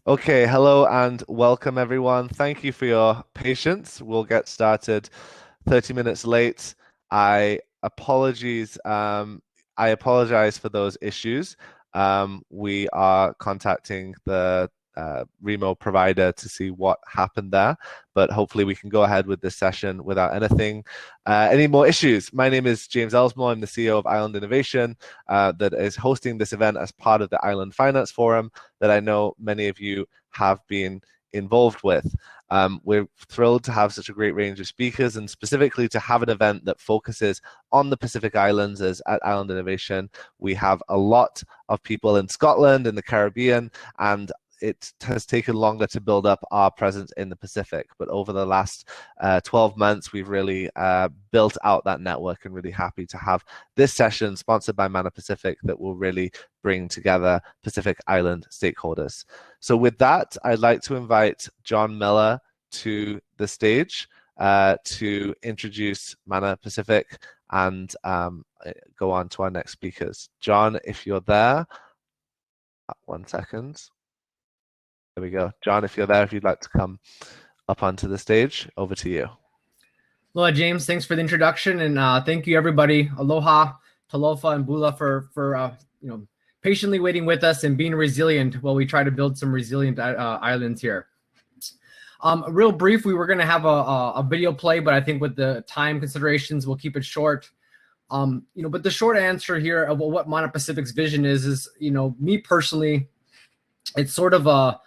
Okay, hello and welcome everyone. Thank you for your patience. We'll get started 30 minutes late. I apologies. I apologize for those issues. We are contacting the remote provider to see what happened there, but hopefully we can go ahead with this session without any more issues. My name is James Ellsmore. I'm the CEO of Island Innovation that is hosting this event as part of the Island Finance Forum that I know many of you have been involved with. We're thrilled to have such a great range of speakers and specifically to have an event that focuses on the Pacific Islands as at Island Innovation. We have a lot of people in Scotland and the Caribbean, and it has taken longer to build up our presence in the Pacific. But over the last 12 months, we've really built out that network and really happy to have this session sponsored by Mana Pacific that will really bring together Pacific Island stakeholders. So with that, I'd like to invite John Miller to the stage to introduce Mana Pacific and go on to our next speakers. John, if you're there, 1 second. There we go. John, if you're there, if you'd like to come up onto the stage, over to you. Aloha, James. Thanks for the introduction, and thank you, everybody. Aloha, talofa, and bula for patiently waiting with us and being resilient while we try to build some resilient islands here. Real brief, we were going to have a video play, but I think with the time considerations, we'll keep it short. But the short answer here of what Mana Pacific's vision is me personally, it's sort of a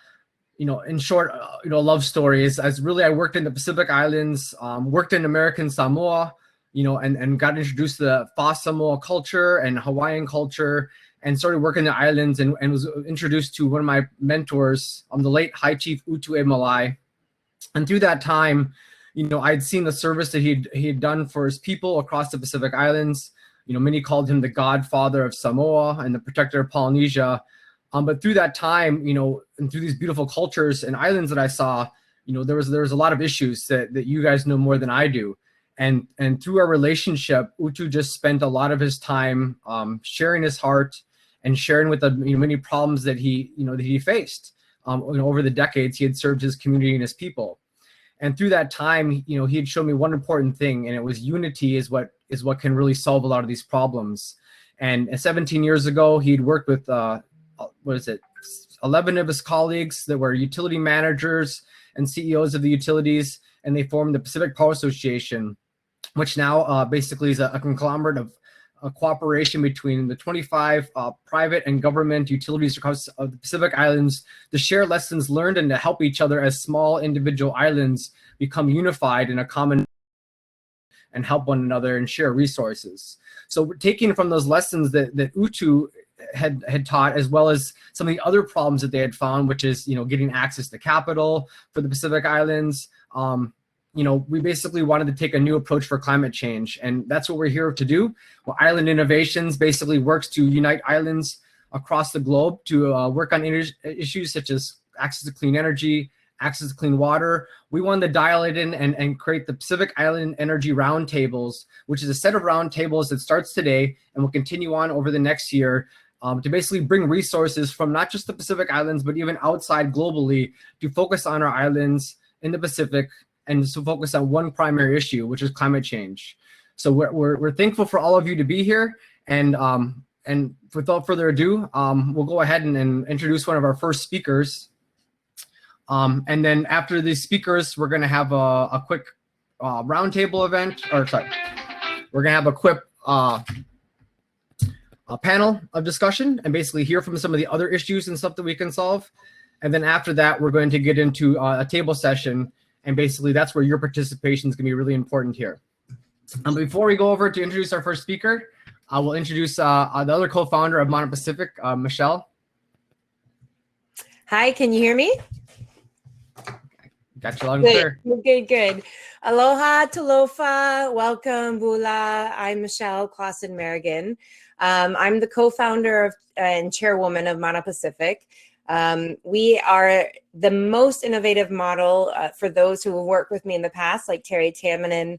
in short, love stories. As really, I worked in the Pacific Islands, worked in American Samoa, and got introduced to the Fa Samoa culture and Hawaiian culture, and started working the islands and was introduced to one of my mentors, the late High Chief Utu Malai. And through that time, I'd seen the service that he had done for his people across the Pacific Islands. Many called him the godfather of Samoa and the protector of Polynesia. But through that time, and through these beautiful cultures and islands that I saw, there was a lot of issues that you guys know more than I do. And through our relationship, Utu just spent a lot of his time sharing his heart and sharing with the many problems that he faced. Over the decades, he had served his community and his people. And through that time, he had shown me one important thing, and it was unity is what can really solve a lot of these problems. And 17 years ago, he'd worked with 11 of his colleagues that were utility managers and CEOs of the utilities, and they formed the Pacific Power Association, which now basically is a conglomerate of a cooperation between the 25 private and government utilities across the Pacific Islands to share lessons learned and to help each other as small individual islands become unified in a common and help one another and share resources. So we're taking from those lessons that Utu had taught, as well as some of the other problems that they had found, which is getting access to capital for the Pacific Islands. We basically wanted to take a new approach for climate change, and that's what we're here to do. Well, Island Innovations basically works to unite islands across the globe to work on issues such as access to clean energy, access to clean water. We wanted to dial it in and create the Pacific Island Energy Roundtables, which is a set of roundtables that starts today and will continue on over the next year to basically bring resources from not just the Pacific Islands, but even outside globally to focus on our islands in the Pacific and to focus on one primary issue, which is climate change. So we're thankful for all of you to be here. And without further ado, we'll go ahead and introduce one of our first speakers. And then after the speakers, we're going to have a quick roundtable event, we're going to have a quick a panel of discussion and basically hear from some of the other issues and stuff that we can solve. And then after that, we're going to get into a table session. And basically that's where your participation is going to be really important here. Before we go over to introduce our first speaker, I will introduce the other co-founder of Mana Pacific, Michelle. Hi, can you hear me? Got you loud and clear. Good. Aloha, talofa, welcome, bula. I'm Michelle Clausen-Merrigan. I'm the co-founder and chairwoman of Mana Pacific. We are the most innovative model for those who have worked with me in the past, like Terry Tamminen,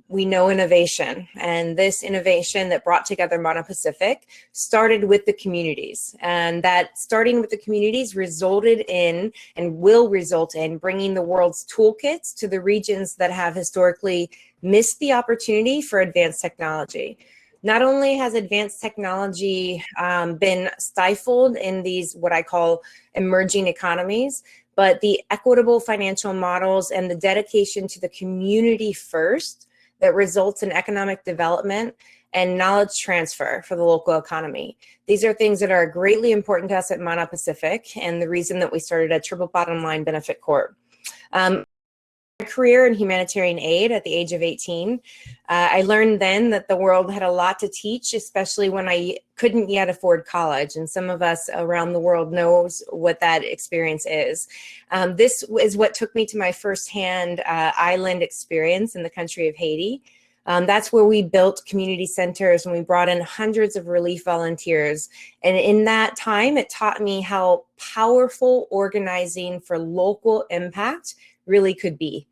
we know innovation, and this innovation that brought together Mana Pacific started with the communities, and that starting with the communities resulted in and will result in bringing the world's toolkits to the regions that have historically missed the opportunity for advanced technology. Not only has advanced technology been stifled in these what I call emerging economies, but the equitable financial models and the dedication to the community first that results in economic development and knowledge transfer for the local economy. These are things that are greatly important to us at Mana Pacific, and the reason that we started a triple bottom line benefit corp. My career in humanitarian aid at the age of 18, I learned then that the world had a lot to teach, especially when I couldn't yet afford college. And some of us around the world knows what that experience is. This is what took me to my firsthand island experience in the country of Haiti. That's where we built community centers and we brought in hundreds of relief volunteers. And in that time, it taught me how powerful organizing for local impact really could be.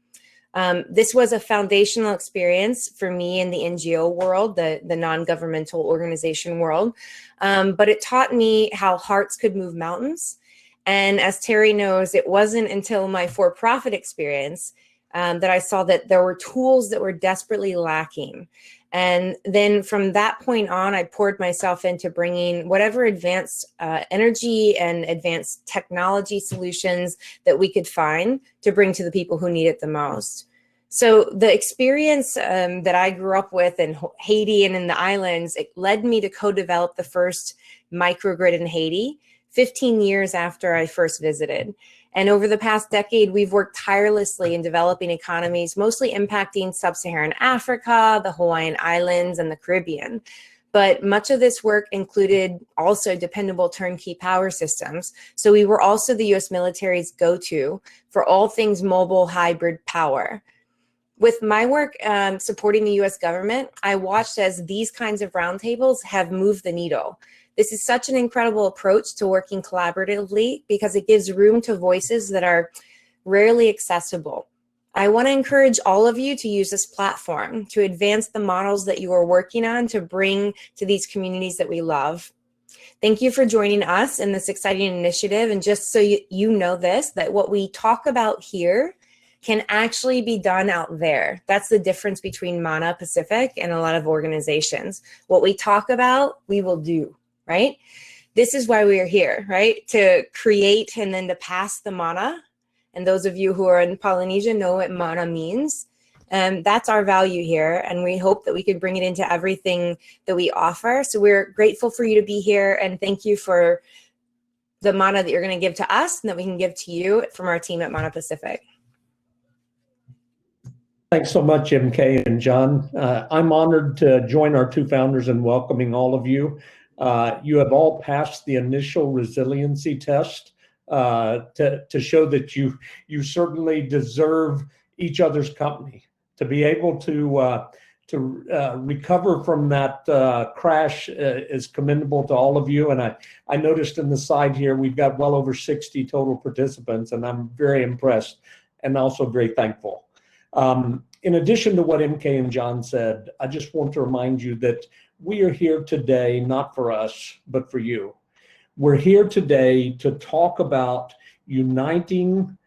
This was a foundational experience for me in the NGO world, the non-governmental organization world, but it taught me how hearts could move mountains. And as Terry knows, it wasn't until my for-profit experience that I saw that there were tools that were desperately lacking. And then from that point on, I poured myself into bringing whatever advanced energy and advanced technology solutions that we could find to bring to the people who need it the most. So the experience that I grew up with in Haiti and in the islands, it led me to co-develop the first microgrid in Haiti 15 years after I first visited. And over the past decade, we've worked tirelessly in developing economies, mostly impacting sub-Saharan Africa, the Hawaiian Islands, and the Caribbean. But much of this work included also dependable turnkey power systems. So we were also the US military's go-to for all things mobile hybrid power. With my work supporting the US government, I watched as these kinds of roundtables have moved the needle. This is such an incredible approach to working collaboratively because it gives room to voices that are rarely accessible. I want to encourage all of you to use this platform to advance the models that you are working on to bring to these communities that we love. Thank you for joining us in this exciting initiative. And just so you know this, that what we talk about here can actually be done out there. That's the difference between Mana Pacific and a lot of organizations. What we talk about, we will do. Right? This is why we are here, right? To create and then to pass the mana. And those of you who are in Polynesia know what mana means. That's our value here. And we hope that we can bring it into everything that we offer. So we're grateful for you to be here. And thank you for the mana that you're going to give to us and that we can give to you from our team at Mana Pacific. Thanks so much, MK and John. I'm honored to join our two founders in welcoming all of you. You have all passed the initial resiliency test to show that you certainly deserve each other's company. To be able to recover from that crash is commendable to all of you. And I noticed in the side here, we've got well over 60 total participants, and I'm very impressed and also very thankful. In addition to what MK and John said, I just want to remind you that we are here today, not for us, but for you. We're here today to talk about uniting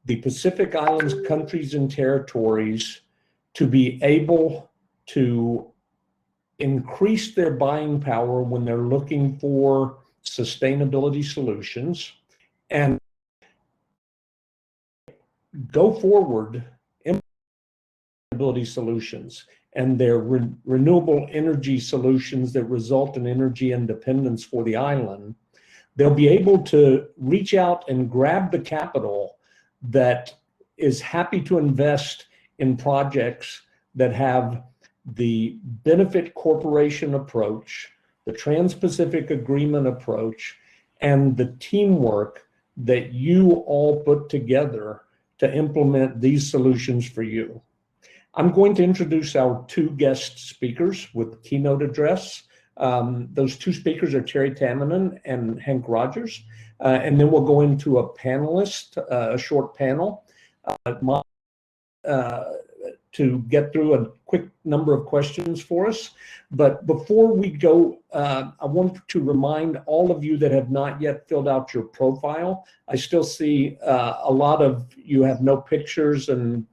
the Pacific Islands countries and territories to be able to increase their buying power when they're looking for sustainability solutions and go forward solutions and their renewable energy solutions that result in energy independence for the island. They'll be able to reach out and grab the capital that is happy to invest in projects that have the benefit corporation approach, the Trans-Pacific Agreement approach, and the teamwork that you all put together to implement these solutions for you. I'm going to introduce our two guest speakers with keynote address. Those two speakers are Terry Tamminen and Hank Rogers. And then we'll go into a panelist, a short panel. to get through a quick number of questions for us. But before we go, I want to remind all of you that have not yet filled out your profile. I still see a lot of you have no pictures and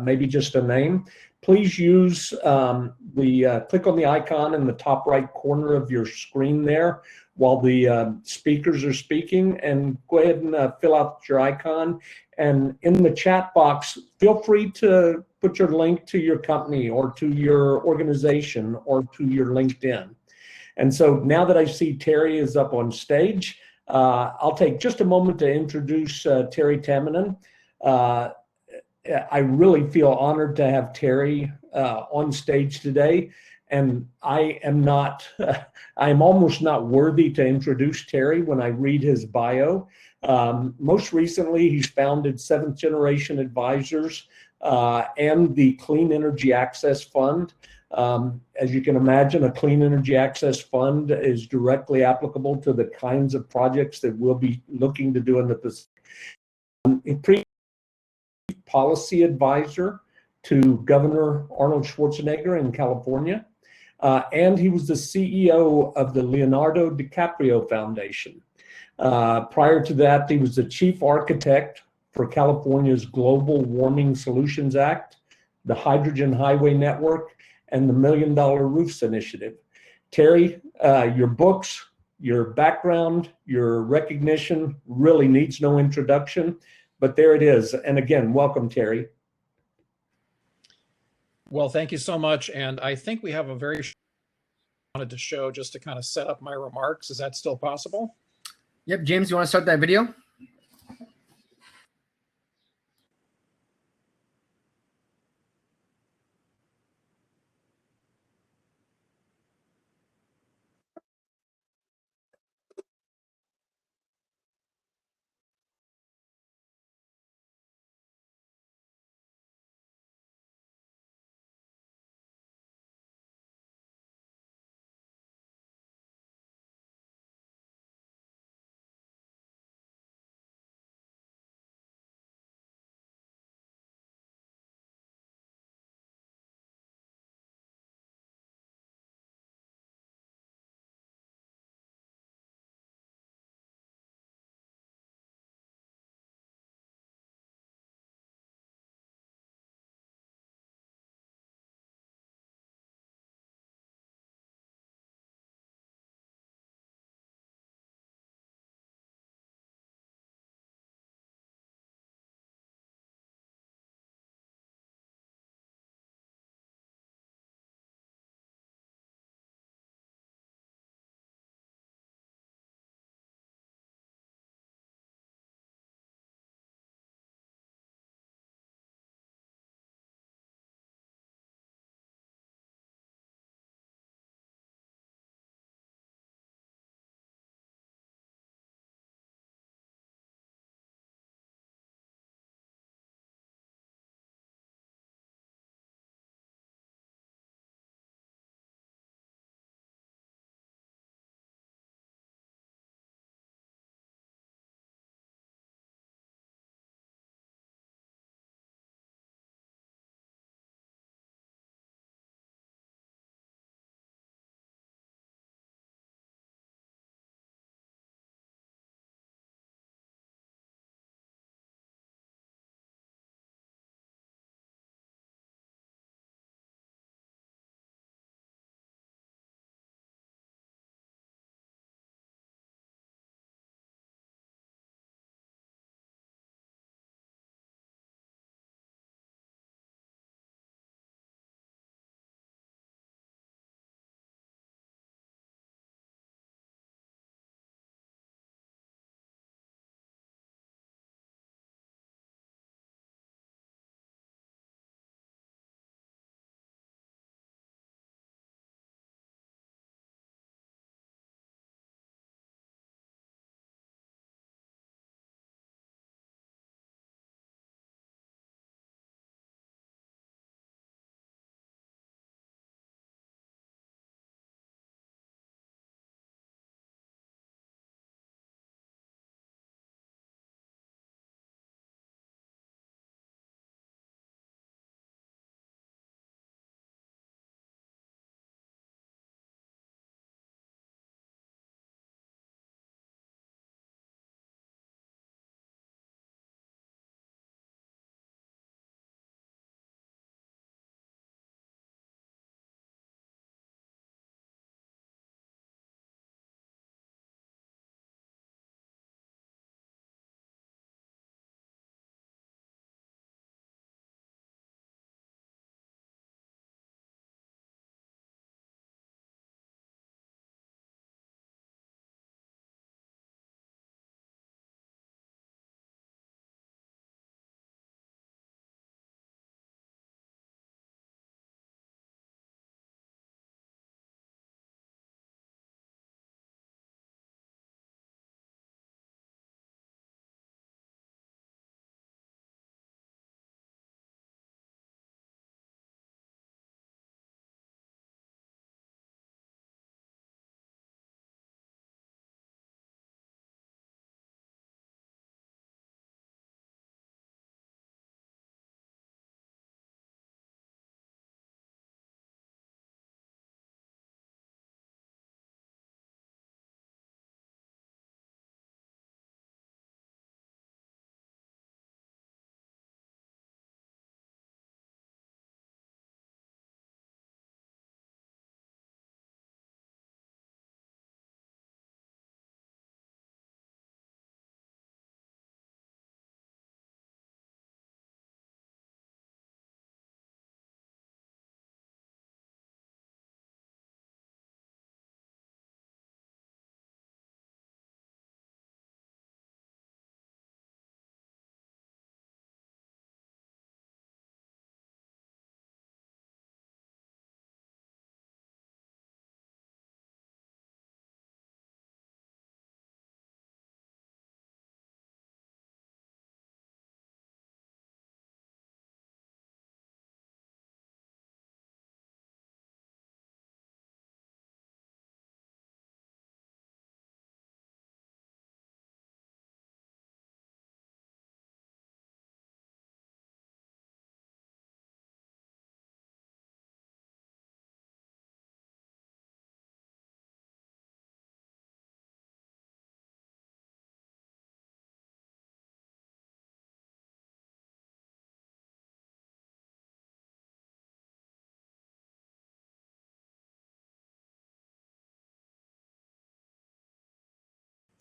maybe just a name. Please use click on the icon in the top right corner of your screen there while the speakers are speaking, and go ahead and fill out your icon. And in the chat box, feel free to put your link to your company or to your organization or to your LinkedIn. And so now that I see Terry is up on stage, I'll take just a moment to introduce Terry Tamminen. I really feel honored to have Terry on stage today. And I am almost not worthy to introduce Terry when I read his bio. Most recently, he's founded Seventh Generation Advisors and the Clean Energy Access Fund. As you can imagine, a Clean Energy Access Fund is directly applicable to the kinds of projects that we'll be looking to do in the Pacific. Policy advisor to Governor Arnold Schwarzenegger in California. And he was the CEO of the Leonardo DiCaprio Foundation. Prior to that, he was the chief architect for California's Global Warming Solutions Act, the Hydrogen Highway Network, and the $1 Million Roofs Initiative. Terry, your books, your background, your recognition really needs no introduction, but there it is. And again, welcome, Terry. Well, thank you so much. And I think we have a very wanted to show just to kind of set up my remarks. Is that still possible? Yep, James, you want to start that video?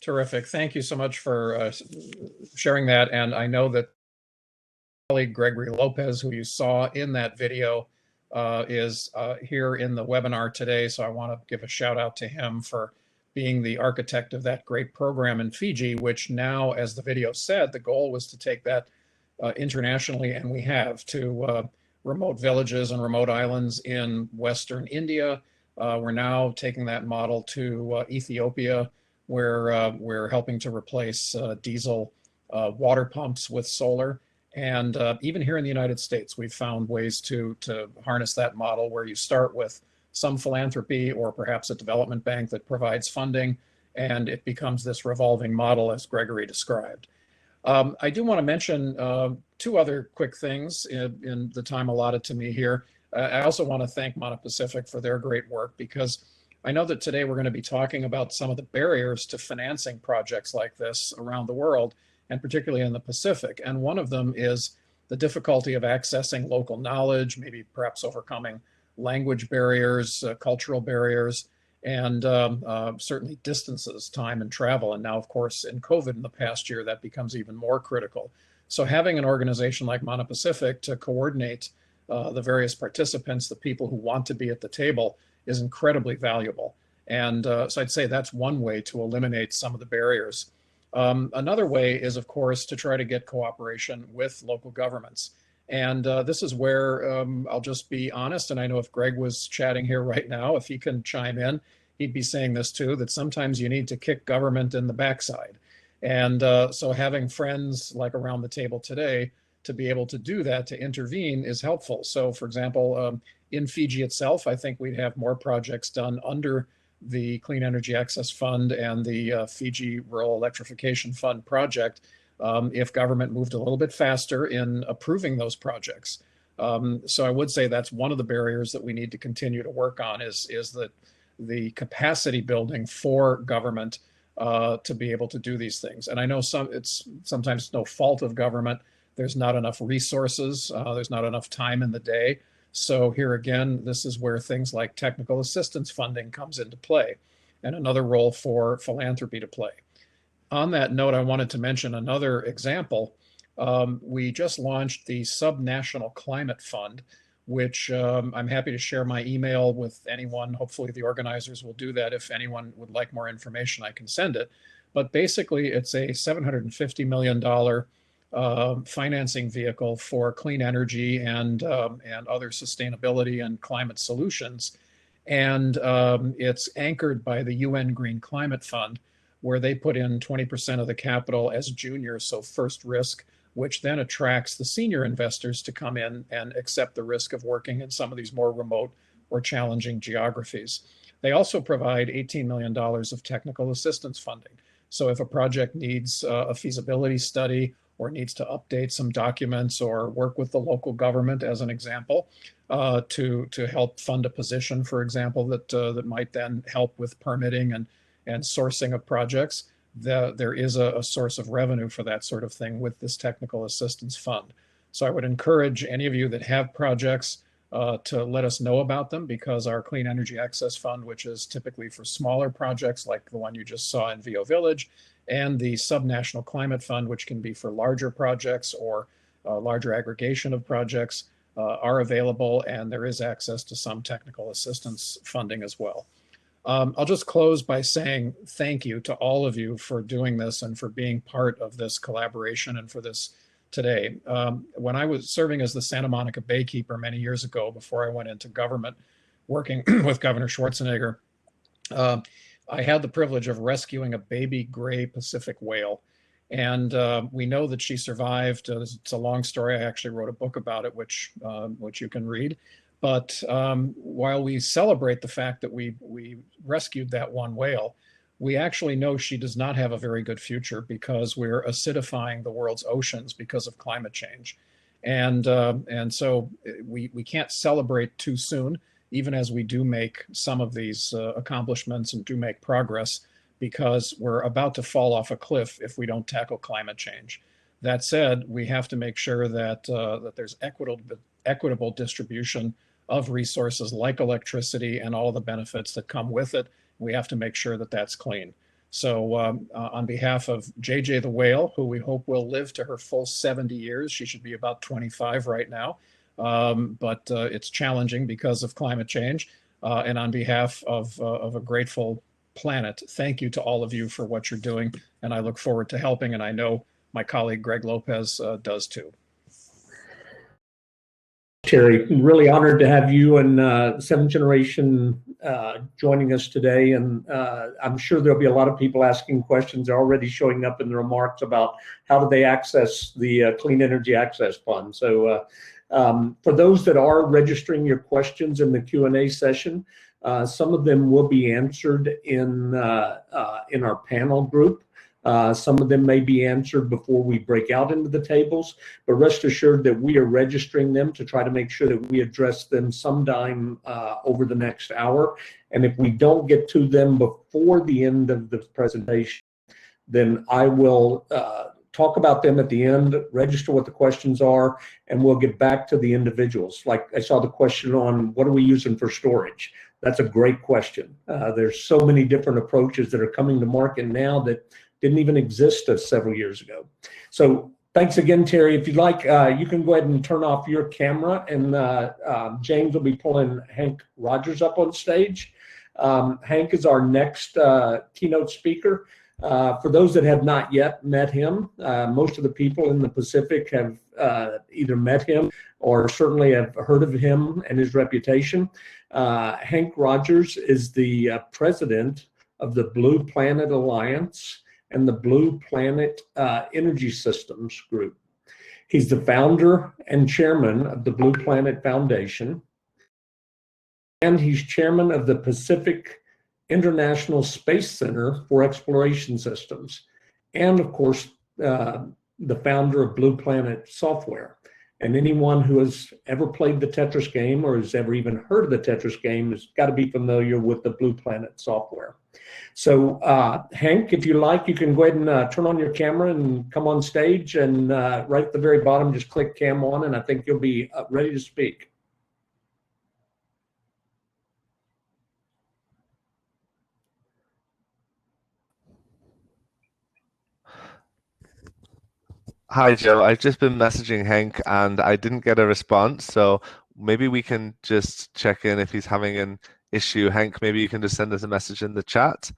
Terrific. Thank you so much for sharing that. And I know that colleague Gregory Lopez, who you saw in that video, is here in the webinar today. So I want to give a shout out to him for being the architect of that great program in Fiji, which now, as the video said, the goal was to take that internationally, and we have, to remote villages and remote islands in Western India. We're now taking that model to Ethiopia, where we're helping to replace diesel water pumps with solar. And even here in the United States, we've found ways to harness that model, where you start with some philanthropy or perhaps a development bank that provides funding, and it becomes this revolving model as Gregory described. I do want to mention two other quick things in the time allotted to me here. I also want to thank Monopacific for their great work, because I know that today we're going to be talking about some of the barriers to financing projects like this around the world, and particularly in the Pacific. And one of them is the difficulty of accessing local knowledge, maybe perhaps overcoming language barriers, cultural barriers, and certainly distances, time and travel. And now, of course, in COVID in the past year, that becomes even more critical. So having an organization like Monopacific to coordinate the various participants, the people who want to be at the table, is incredibly valuable. And so I'd say that's one way to eliminate some of the barriers. Another way is, of course, to try to get cooperation with local governments. And this is where I'll just be honest, and I know if Greg was chatting here right now, if he can chime in, he'd be saying this too, that sometimes you need to kick government in the backside. And so having friends like around the table today to be able to do that, to intervene, is helpful. So for example, in Fiji itself, I think we'd have more projects done under the Clean Energy Access Fund and the Fiji Rural Electrification Fund project, if government moved a little bit faster in approving those projects. So I would say that's one of the barriers that we need to continue to work on, is that the capacity building for government to be able to do these things. And I know it's sometimes no fault of government. There's not enough resources. There's not enough time in the day. So here again, this is where things like technical assistance funding comes into play, and another role for philanthropy to play. On that note, I wanted to mention another example. We just launched the Subnational Climate Fund, which I'm happy to share my email with anyone. Hopefully the organizers will do that. If anyone would like more information, I can send it. But basically, it's a $750 million financing vehicle for clean energy and other sustainability and climate solutions. And it's anchored by the UN Green Climate Fund, where they put in 20% of the capital as juniors, so first risk, which then attracts the senior investors to come in and accept the risk of working in some of these more remote or challenging geographies. They also provide $18 million of technical assistance funding. So if a project needs a feasibility study, or needs to update some documents, or work with the local government, as an example, to help fund a position, for example, that might then help with permitting and sourcing of projects, there is a source of revenue for that sort of thing with this technical assistance fund. So I would encourage any of you that have projects to let us know about them, because our Clean Energy Access Fund, which is typically for smaller projects like the one you just saw in VO Village, and the Subnational Climate Fund, which can be for larger projects or larger aggregation of projects, are available, and there is access to some technical assistance funding as well. I'll just close by saying thank you to all of you for doing this and for being part of this collaboration and for this today. When I was serving as the Santa Monica Baykeeper many years ago, before I went into government, working with Governor Schwarzenegger, I had the privilege of rescuing a baby gray Pacific whale. And we know that she survived. It's a long story. I actually wrote a book about it, which you can read. But while we celebrate the fact that we rescued that one whale, we actually know she does not have a very good future, because we're acidifying the world's oceans because of climate change. And so we can't celebrate too soon, even as we do make some of these accomplishments and do make progress, because we're about to fall off a cliff if we don't tackle climate change. That said, we have to make sure that there's equitable distribution of resources like electricity and all the benefits that come with it. We have to make sure that that's clean. So on behalf of JJ the whale, who we hope will live to her full 70 years, she should be about 25 right now, but it's challenging because of climate change. And on behalf of a grateful planet, thank you to all of you for what you're doing. And I look forward to helping, and I know my colleague Greg Lopez does too. Terry, really honored to have you and Seventh Generation joining us today. And I'm sure there'll be a lot of people asking questions. They're already showing up in the remarks about how do they access the Clean Energy Access Fund. So for those that are registering your questions in the Q&A session, some of them will be answered in our panel group. Some of them may be answered before we break out into the tables, but rest assured that we are registering them to try to make sure that we address them sometime over the next hour. And if we don't get to them before the end of the presentation, then I will talk about them at the end, register what the questions are, and we'll get back to the individuals. Like I saw the question on what are we using for storage? That's a great question. There's so many different approaches that are coming to market now that didn't even exist several years ago. So thanks again, Terry. If you'd like, you can go ahead and turn off your camera, and James will be pulling Hank Rogers up on stage. Hank is our next keynote speaker. For those that have not yet met him, most of the people in the Pacific have either met him or certainly have heard of him and his reputation. Hank Rogers is the president of the Blue Planet Alliance and the Blue Planet Energy Systems Group. He's the founder and chairman of the Blue Planet Foundation, and he's chairman of the Pacific International Space Center for Exploration Systems, and of course, the founder of Blue Planet Software. And anyone who has ever played the Tetris game or has ever even heard of the Tetris game has got to be familiar with the Blue Planet software. So Hank, if you like, you can go ahead and turn on your camera and come on stage, and right at the very bottom, just click cam on, and I think you'll be ready to speak. Hi, Joe. I've just been messaging Hank and I didn't get a response. So maybe we can just check in if he's having an issue. Hank, maybe you can just send us a message in the chat.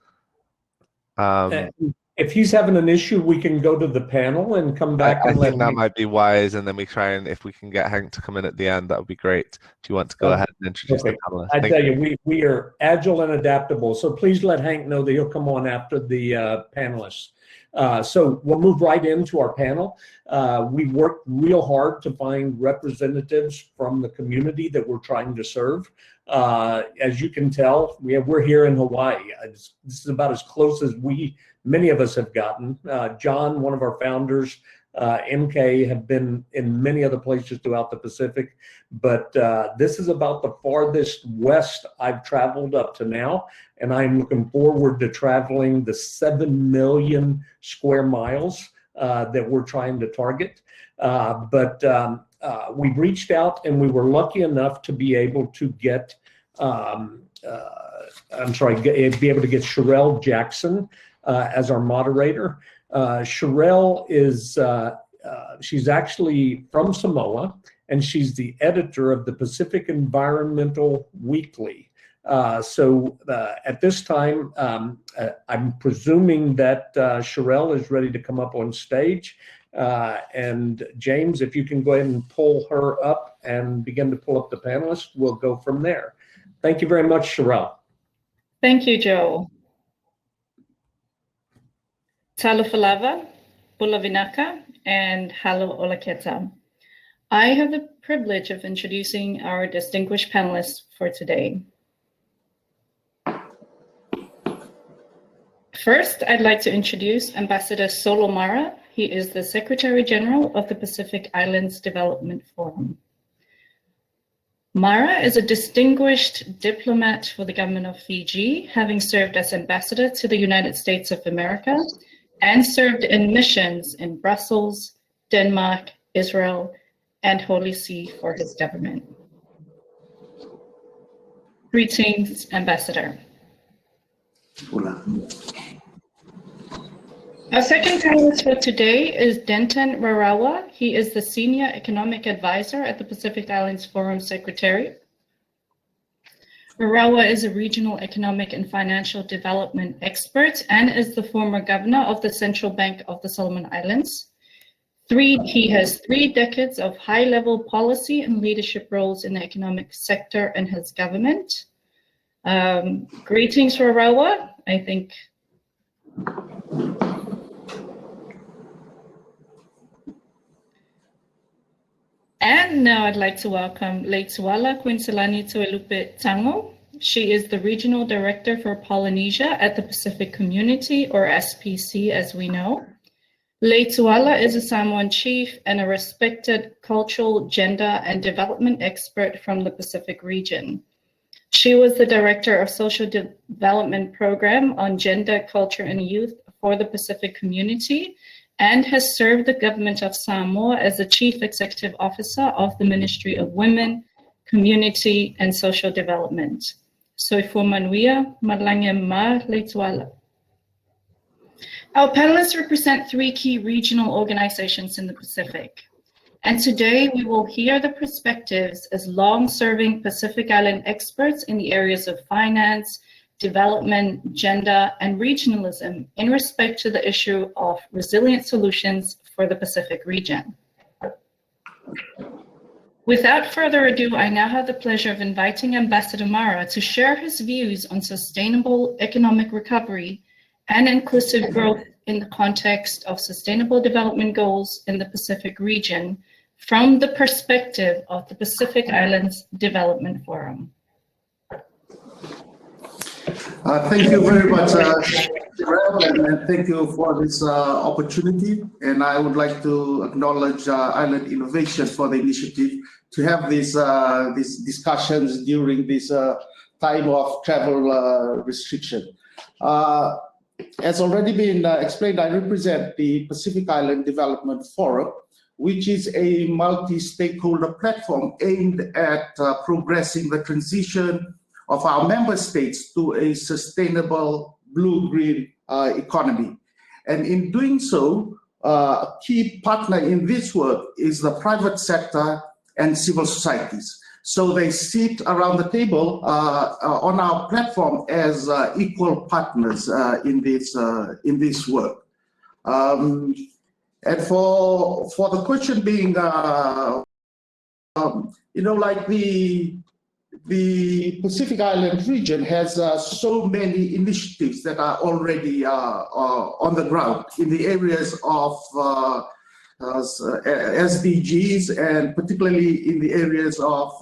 If he's having an issue, we can go to the panel and come back. I think that might be wise. And then we try and if we can get Hank to come in at the end, that would be great. If you want to go ahead and introduce the panelists. I tell you, we are agile and adaptable. So please let Hank know that he'll come on after the panelists. So we'll move right into our panel. We worked real hard to find representatives from the community that we're trying to serve. As you can tell, we're here in Hawaii. This is about as close as many of us have gotten. John, one of our founders, MK, have been in many other places throughout the Pacific, but this is about the farthest west I've traveled up to now, and I'm looking forward to traveling the 7 million square miles that we're trying to target. But we've reached out, and we were lucky enough to be able to get, be able to get Cherelle Jackson as our moderator. Cherelle is, she's actually from Samoa, and she's the editor of the Pacific Environmental Weekly. So at this time, I'm presuming that Cherelle is ready to come up on stage. And James, if you can go ahead and pull her up and begin to pull up the panelists, we'll go from there. Thank you very much, Cherelle. Thank you, Joe. Talufalava, Bulavinaka, and Halo Olaketa. I have the privilege of introducing our distinguished panelists for today. First, I'd like to introduce Ambassador Solo Mara. He is the Secretary General of the Pacific Islands Development Forum. Mara is a distinguished diplomat for the government of Fiji, having served as ambassador to the United States of America and served in missions in Brussels, Denmark, Israel, and Holy See for his government. Greetings, Ambassador. Hola. Our second panelist for today is Denton Rarawa. He is the Senior Economic Advisor at the Pacific Islands Forum Secretariat. Rarawa is a regional economic and financial development expert and is the former governor of the Central Bank of the Solomon Islands. He has 3 decades of high-level policy and leadership roles in the economic sector in his government. Greetings, Cherelle. I think. And now I'd like to welcome Leituala Quincelani Tuelupe Tango. She is the Regional Director for Polynesia at the Pacific Community, or SPC as we know. Leituala is a Samoan chief and a respected cultural, gender, and development expert from the Pacific region. She was the Director of Social Development Program on Gender, Culture, and Youth for the Pacific Community and has served the government of Samoa as the Chief Executive Officer of the Ministry of Women, Community, and Social Development. Soifo Manuia, Malange Ma Leituala. Our panelists represent 3 key regional organizations in the Pacific. And today we will hear the perspectives as long-serving Pacific Island experts in the areas of finance, development, gender, and regionalism in respect to the issue of resilient solutions for the Pacific region. Without further ado, I now have the pleasure of inviting Ambassador Mara to share his views on sustainable economic recovery and inclusive growth in the context of sustainable development goals in the Pacific region from the perspective of the Pacific Islands Development Forum. Thank you very much, Cherelle, and thank you for this opportunity. And I would like to acknowledge Island Innovation for the initiative to have these discussions during this time of travel restriction. As already been explained, I represent the Pacific Island Development Forum, which is a multi-stakeholder platform aimed at progressing the transition of our member states to a sustainable blue-green economy. And in doing so, a key partner in this work is the private sector and civil societies. So they sit around the table on our platform as equal partners in this work. And for the question being, like the Pacific Island region has so many initiatives that are already on the ground in the areas of SDGs, and particularly in the areas of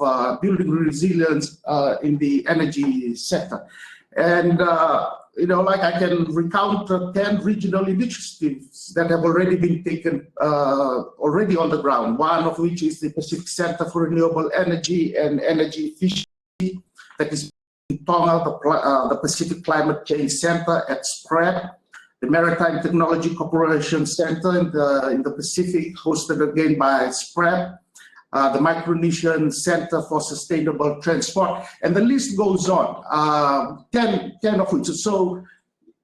building resilience in the energy sector. And I can recount 10 regional initiatives that have already been taken already on the ground, one of which is the Pacific Center for Renewable Energy and Energy Efficiency that is in Tonga, the Pacific Climate Change Center at SPREP, the Maritime Technology Corporation Center in the Pacific, hosted again by SPREP, the Micronesian Center for Sustainable Transport, and the list goes on, 10 of which. So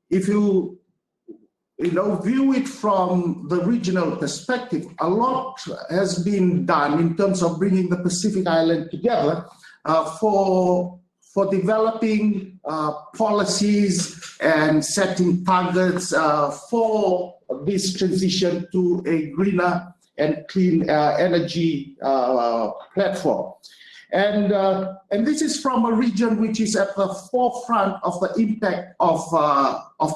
if you view it from the regional perspective, a lot has been done in terms of bringing the Pacific Island together for developing policies and setting targets for this transition to a greener and clean energy platform. And this is from a region which is at the forefront of the impact of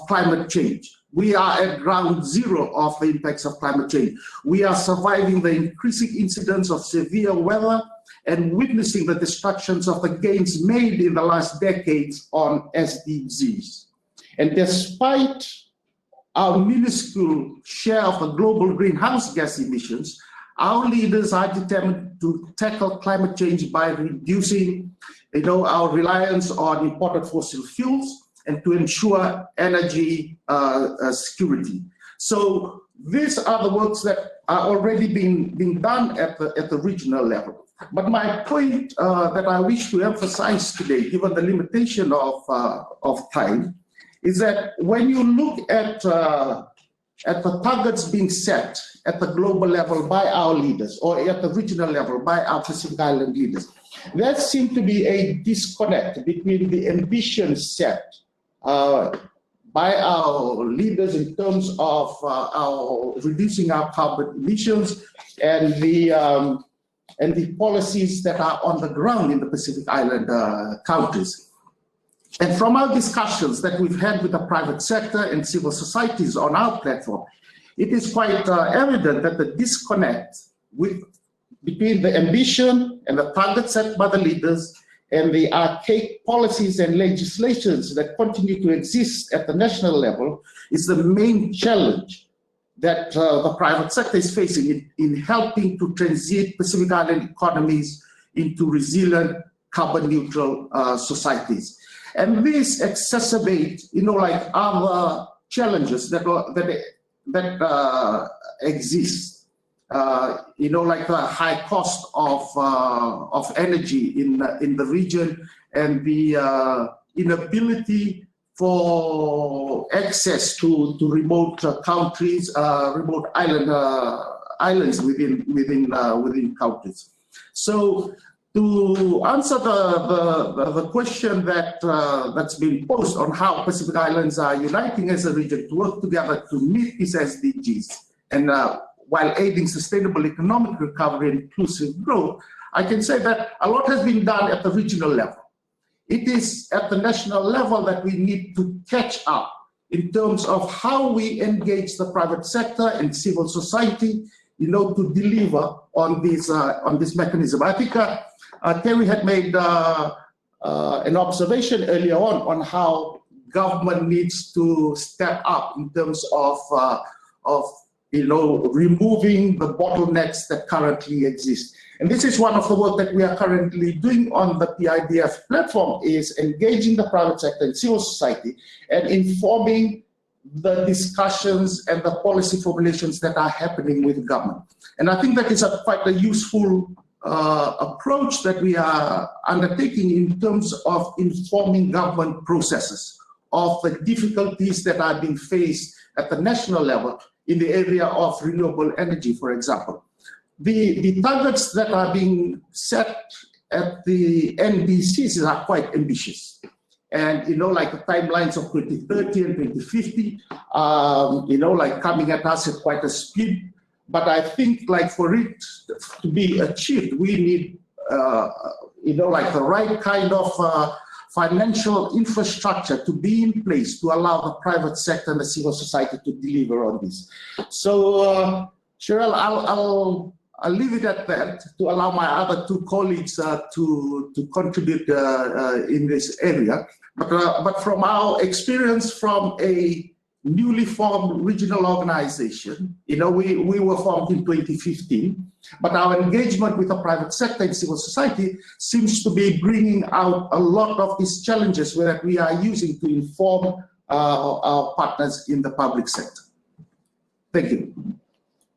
climate change. We are at ground zero of the impacts of climate change. We are surviving the increasing incidence of severe weather and witnessing the destructions of the gains made in the last decades on SDGs. And despite our minuscule share of the global greenhouse gas emissions, our leaders are determined to tackle climate change by reducing our reliance on imported fossil fuels and to ensure energy security. So these are the works that are already being done at the regional level. But my point that I wish to emphasize today, given the limitation of time, is that when you look at at the targets being set at the global level by our leaders or at the regional level by our Pacific Island leaders, there seems to be a disconnect between the ambitions set by our leaders in terms of reducing our carbon emissions and the policies that are on the ground in the Pacific Island countries. And from our discussions that we've had with the private sector and civil societies on our platform, it is quite evident that the disconnect between the ambition and the targets set by the leaders and the archaic policies and legislations that continue to exist at the national level is the main challenge that the private sector is facing in helping to transit Pacific Island economies into resilient, carbon neutral societies. And this exacerbates, like other challenges that exist. Like the high cost of energy in the region and the inability for access to remote countries, remote islands within countries. So to answer the question that's been posed on how Pacific Islands are uniting as a region to work together to meet these SDGs and while aiding sustainable economic recovery and inclusive growth, I can say that a lot has been done at the regional level. It is at the national level that we need to catch up in terms of how we engage the private sector and civil society, to deliver on this mechanism. I think Terry had made an observation earlier on how government needs to step up in terms of removing the bottlenecks that currently exist. And this is one of the work that we are currently doing on the PIDF platform, is engaging the private sector and civil society and informing the discussions and the policy formulations that are happening with government. And I think that is quite a useful approach that we are undertaking in terms of informing government processes of the difficulties that are being faced at the national level in the area of renewable energy, for example. The targets that are being set at the NDCs are quite ambitious. And, like the timelines of 2030 and 2050, coming at us at quite a speed. But I think for it to be achieved, we need, the right kind of financial infrastructure to be in place to allow the private sector and the civil society to deliver on this. So, Cherelle, I'll leave it at that to allow my other two colleagues to contribute in this area. But from our experience from a newly formed regional organization, we were formed in 2015, but our engagement with the private sector and civil society seems to be bringing out a lot of these challenges that we are using to inform our partners in the public sector. Thank you.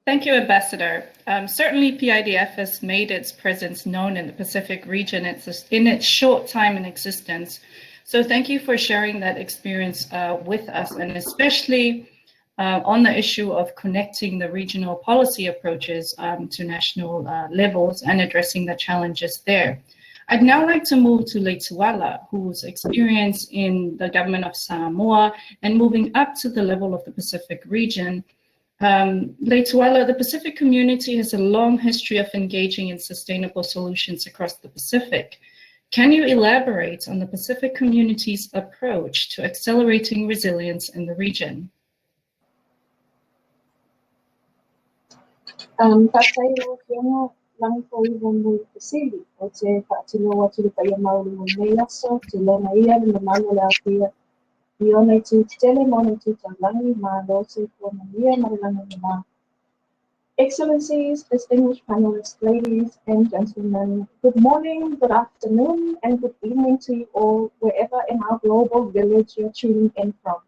Thank you, Ambassador. Certainly PIDF has made its presence known in the Pacific region in its short time in existence. So thank you for sharing that experience with us, and especially on the issue of connecting the regional policy approaches to national levels and addressing the challenges there. I'd now like to move to Lagipoiva, whose experience in the government of Samoa and moving up to the level of the Pacific region. Lagipoiva, the Pacific community has a long history of engaging in sustainable solutions across the Pacific. Can you elaborate on the Pacific community's approach to accelerating resilience in the region? Excellencies, distinguished panelists, ladies and gentlemen, good morning, good afternoon, and good evening to you all, wherever in our global village you're tuning in from.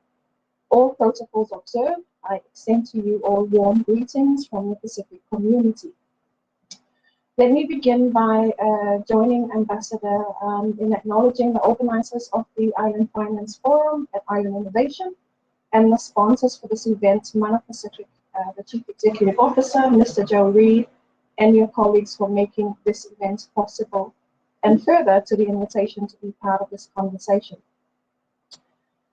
All protocols observed, I extend to you all warm greetings from the Pacific community. Let me begin by joining Ambassador in acknowledging the organizers of the Island Finance Forum at Island Innovation, and the sponsors for this event, Mana Pacific, the Chief Executive Officer, Mr. Joe Reed, and your colleagues for making this event possible, and further to the invitation to be part of this conversation.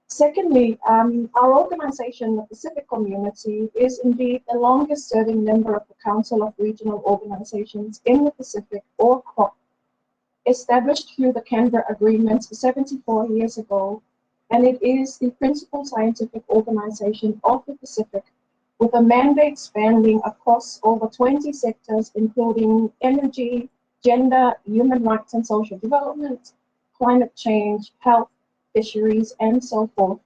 Secondly, our organization, the Pacific Community, is indeed the longest serving member of the Council of Regional Organizations in the Pacific, or COP, established through the Canberra Agreement 74 years ago, and it is the principal scientific organization of the Pacific, with a mandate spanning across over 20 sectors, including energy, gender, human rights and social development, climate change, health, fisheries, and so forth.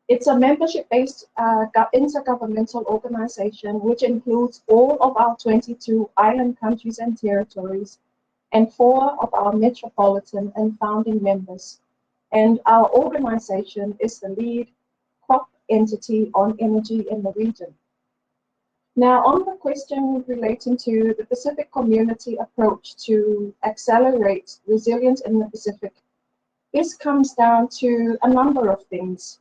It's a membership-based intergovernmental organization which includes all of our 22 island countries and territories and 4 of our metropolitan and founding members. And our organization is the lead COP entity on energy in the region. Now, on the question relating to the Pacific Community approach to accelerate resilience in the Pacific, this comes down to a number of things.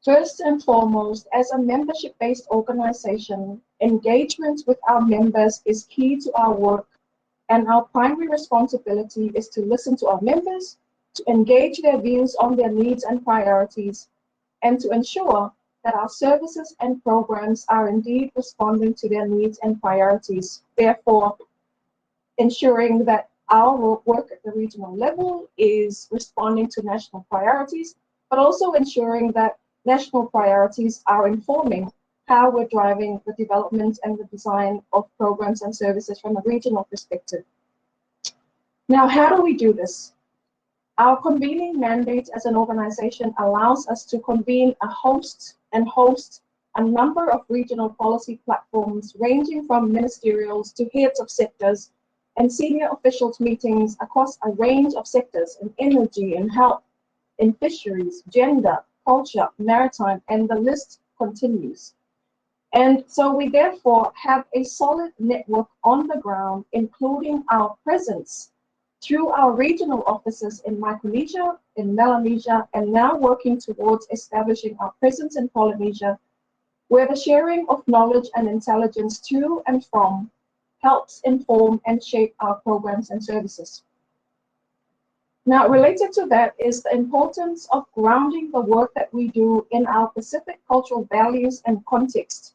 First and foremost, as a membership-based organization, engagement with our members is key to our work, and our primary responsibility is to listen to our members, to engage their views on their needs and priorities, and to ensure that our services and programs are indeed responding to their needs and priorities. Therefore, ensuring that our work at the regional level is responding to national priorities, but also ensuring that national priorities are informing how we're driving the development and the design of programs and services from a regional perspective. Now, how do we do this? Our convening mandate as an organization allows us to convene and host a number of regional policy platforms ranging from ministerials to heads of sectors and senior officials meetings across a range of sectors in energy and health, in fisheries, gender, culture, maritime, and the list continues. And so we therefore have a solid network on the ground, including our presence through our regional offices in Micronesia, in Melanesia, and now working towards establishing our presence in Polynesia, where the sharing of knowledge and intelligence to and from helps inform and shape our programs and services. Now, related to that is the importance of grounding the work that we do in our Pacific cultural values and context,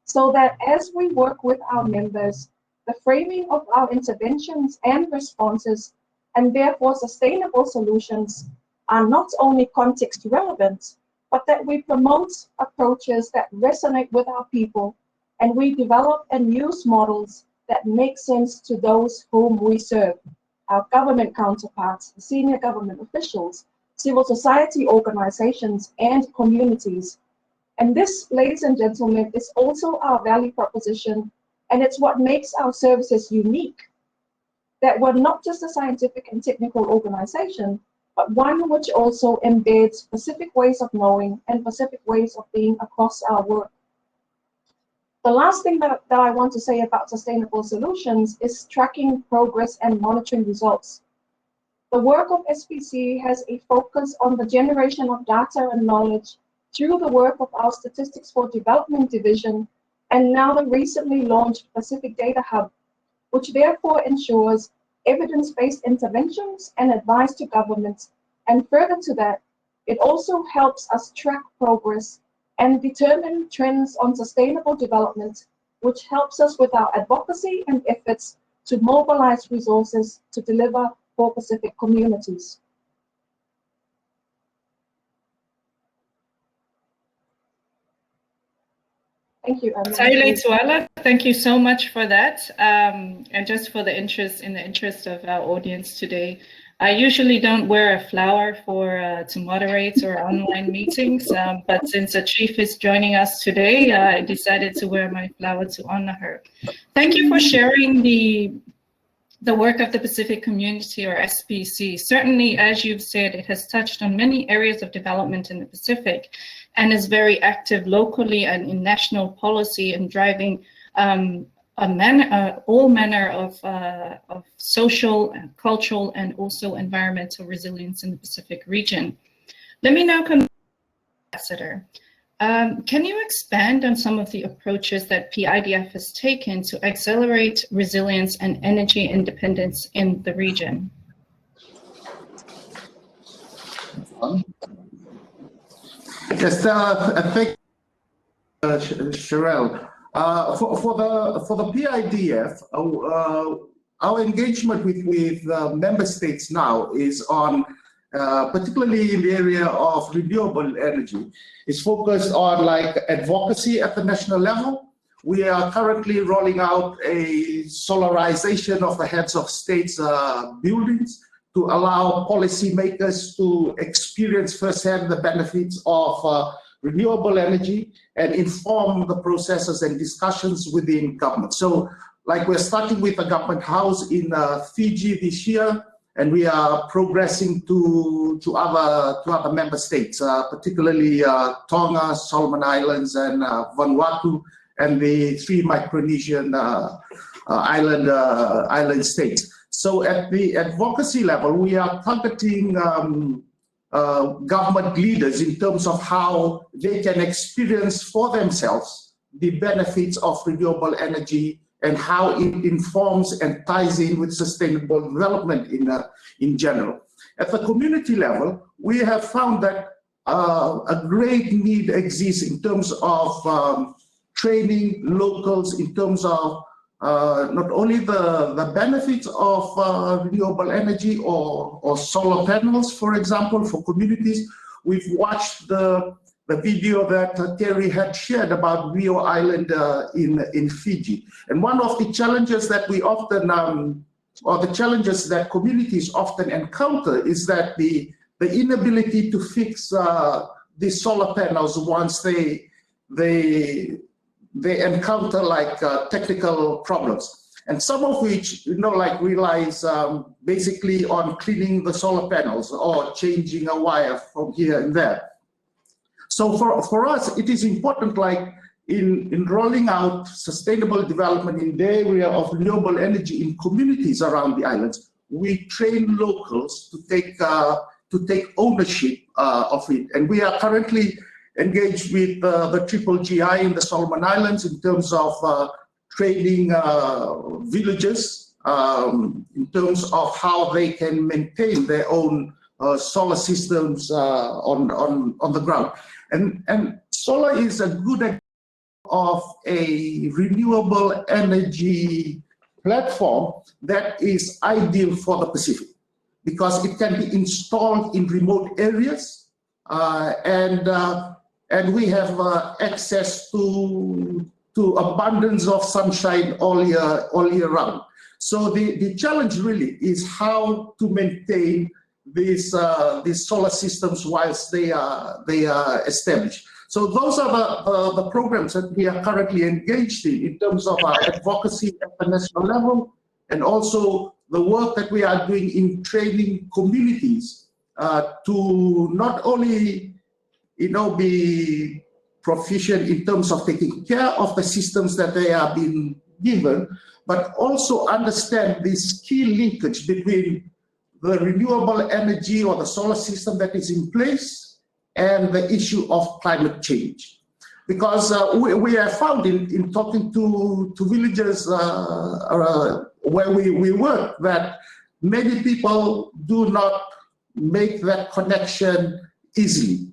so that as we work with our members, the framing of our interventions and responses, and therefore sustainable solutions, are not only context relevant, but that we promote approaches that resonate with our people, and we develop and use models that make sense to those whom we serve, our government counterparts, senior government officials, civil society organizations, and communities. And this, ladies and gentlemen, is also our value proposition, and it's what makes our services unique, that we're not just a scientific and technical organization, but one which also embeds specific ways of knowing and specific ways of being across our work. The last thing that I want to say about sustainable solutions is tracking progress and monitoring results. The work of SPC has a focus on the generation of data and knowledge through the work of our Statistics for Development Division, and now the recently launched Pacific Data Hub, which therefore ensures evidence-based interventions and advice to governments. And further to that, it also helps us track progress and determine trends on sustainable development, which helps us with our advocacy and efforts to mobilize resources to deliver for Pacific communities. Thank you. Tuala, thank you so much for that. And just for the interest, in the interest of our audience today, I usually don't wear a flower to moderate or online meetings, but since a chief is joining us today, I decided to wear my flower to honor her. Thank you for sharing the work of the Pacific Community, or SPC. Certainly, as you've said, it has touched on many areas of development in the Pacific and is very active locally and in national policy and driving all manner of social and cultural and also environmental resilience in the Pacific region. Let me now come Ambassador. Can you expand on some of the approaches that PIDF has taken to accelerate resilience and energy independence in the region? Yes, thank you, Cherelle. For the PIDF, our engagement with member states now is on, particularly in the area of renewable energy, is focused on like advocacy at the national level. We are currently rolling out a solarization of the heads of states buildings to allow policymakers to experience firsthand the benefits of renewable energy and inform the processes and discussions within government. So like we're starting with a government house in Fiji this year, and we are progressing to other member states, particularly Tonga, Solomon Islands, and Vanuatu, and the 3 Micronesian island states. So at the advocacy level, we are targeting government leaders in terms of how they can experience for themselves the benefits of renewable energy and how it informs and ties in with sustainable development in general. At the community level, we have found that a great need exists in terms of training locals in terms of not only the benefits of renewable energy or solar panels, for example, for communities. We've watched the video that Terry had shared about Rio Island in Fiji. And one of the challenges that we often, or the challenges that communities often encounter is that the inability to fix the solar panels once they encounter like technical problems. And some of which, like relies basically on cleaning the solar panels or changing a wire from here and there. So for us, it is important, like in rolling out sustainable development in the area of renewable energy in communities around the islands, we train locals to take ownership of it. And we are currently engaged with the Triple GI in the Solomon Islands in terms of training villages in terms of how they can maintain their own solar systems on the ground. And solar is a good example of a renewable energy platform that is ideal for the Pacific because it can be installed in remote areas and we have access to abundance of sunshine all year round. So the challenge really is how to maintain these solar systems whilst they are established. So those are the programs that we are currently engaged in terms of our advocacy at the national level, and also the work that we are doing in training communities to not only be proficient in terms of taking care of the systems that they are being given, but also understand this key linkage between the renewable energy or the solar system that is in place and the issue of climate change. Because we have found in talking to villagers where we work that many people do not make that connection easily.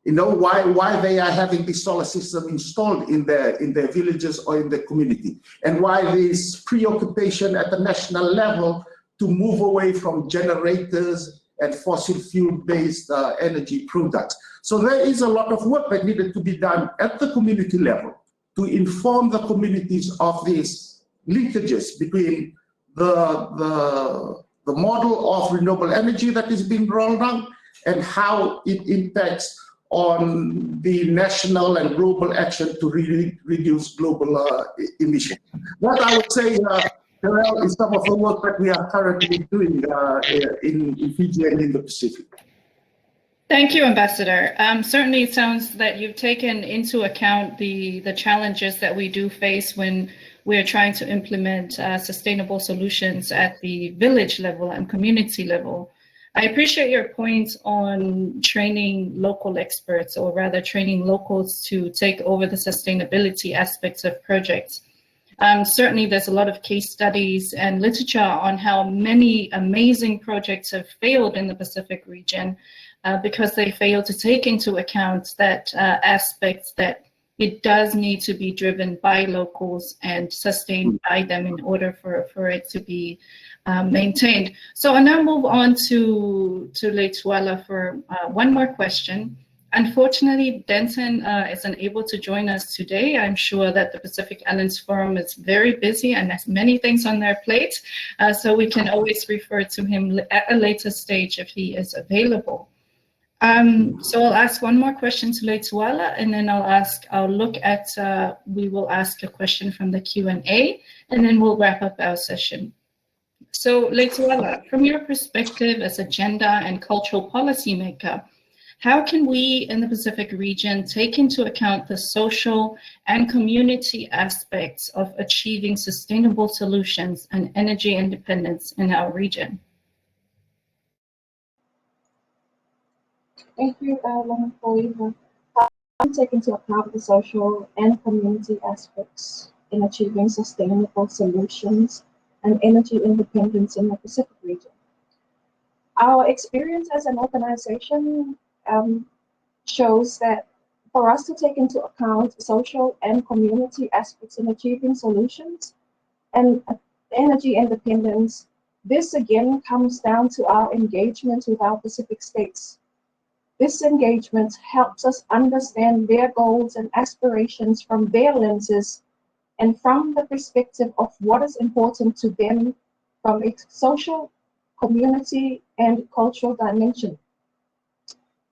Why they are having this solar system installed in their villages or in the community, and why this preoccupation at the national level to move away from generators and fossil fuel-based energy products. So there is a lot of work that needed to be done at the community level to inform the communities of these linkages between the model of renewable energy that is being rolled out and how it impacts on the national and global action to really reduce global emissions. That I would say Cherelle, is some of the work that we are currently doing in Fiji and in the Pacific. Thank you, Ambassador. Certainly it sounds that you've taken into account the challenges that we do face when we're trying to implement sustainable solutions at the village level and community level. I appreciate your point on training local experts, or rather training locals to take over the sustainability aspects of projects. Certainly there's a lot of case studies and literature on how many amazing projects have failed in the Pacific region because they fail to take into account that aspect that it does need to be driven by locals and sustained by them in order for it to be maintained. So I'll now move on to Lagipoiva for one more question. Unfortunately, Denton is unable to join us today. I'm sure that the Pacific Islands Forum is very busy and has many things on their plate, so we can always refer to him at a later stage if he is available. So I'll ask one more question to Lagipoiva, and then we will ask a question from the Q&A, and then we'll wrap up our session. So Lagipoiva, from your perspective as a gender and cultural policymaker, how can we in the Pacific region take into account the social and community aspects of achieving sustainable solutions and energy independence in our region? Thank you, Lagipoiva. How can we take into account the social and community aspects in achieving sustainable solutions and energy independence in the Pacific region? Our experience as an organization shows that for us to take into account social and community aspects in achieving solutions and energy independence, this again comes down to our engagement with our Pacific states. This engagement helps us understand their goals and aspirations from their lenses and from the perspective of what is important to them from a social, community, and cultural dimension.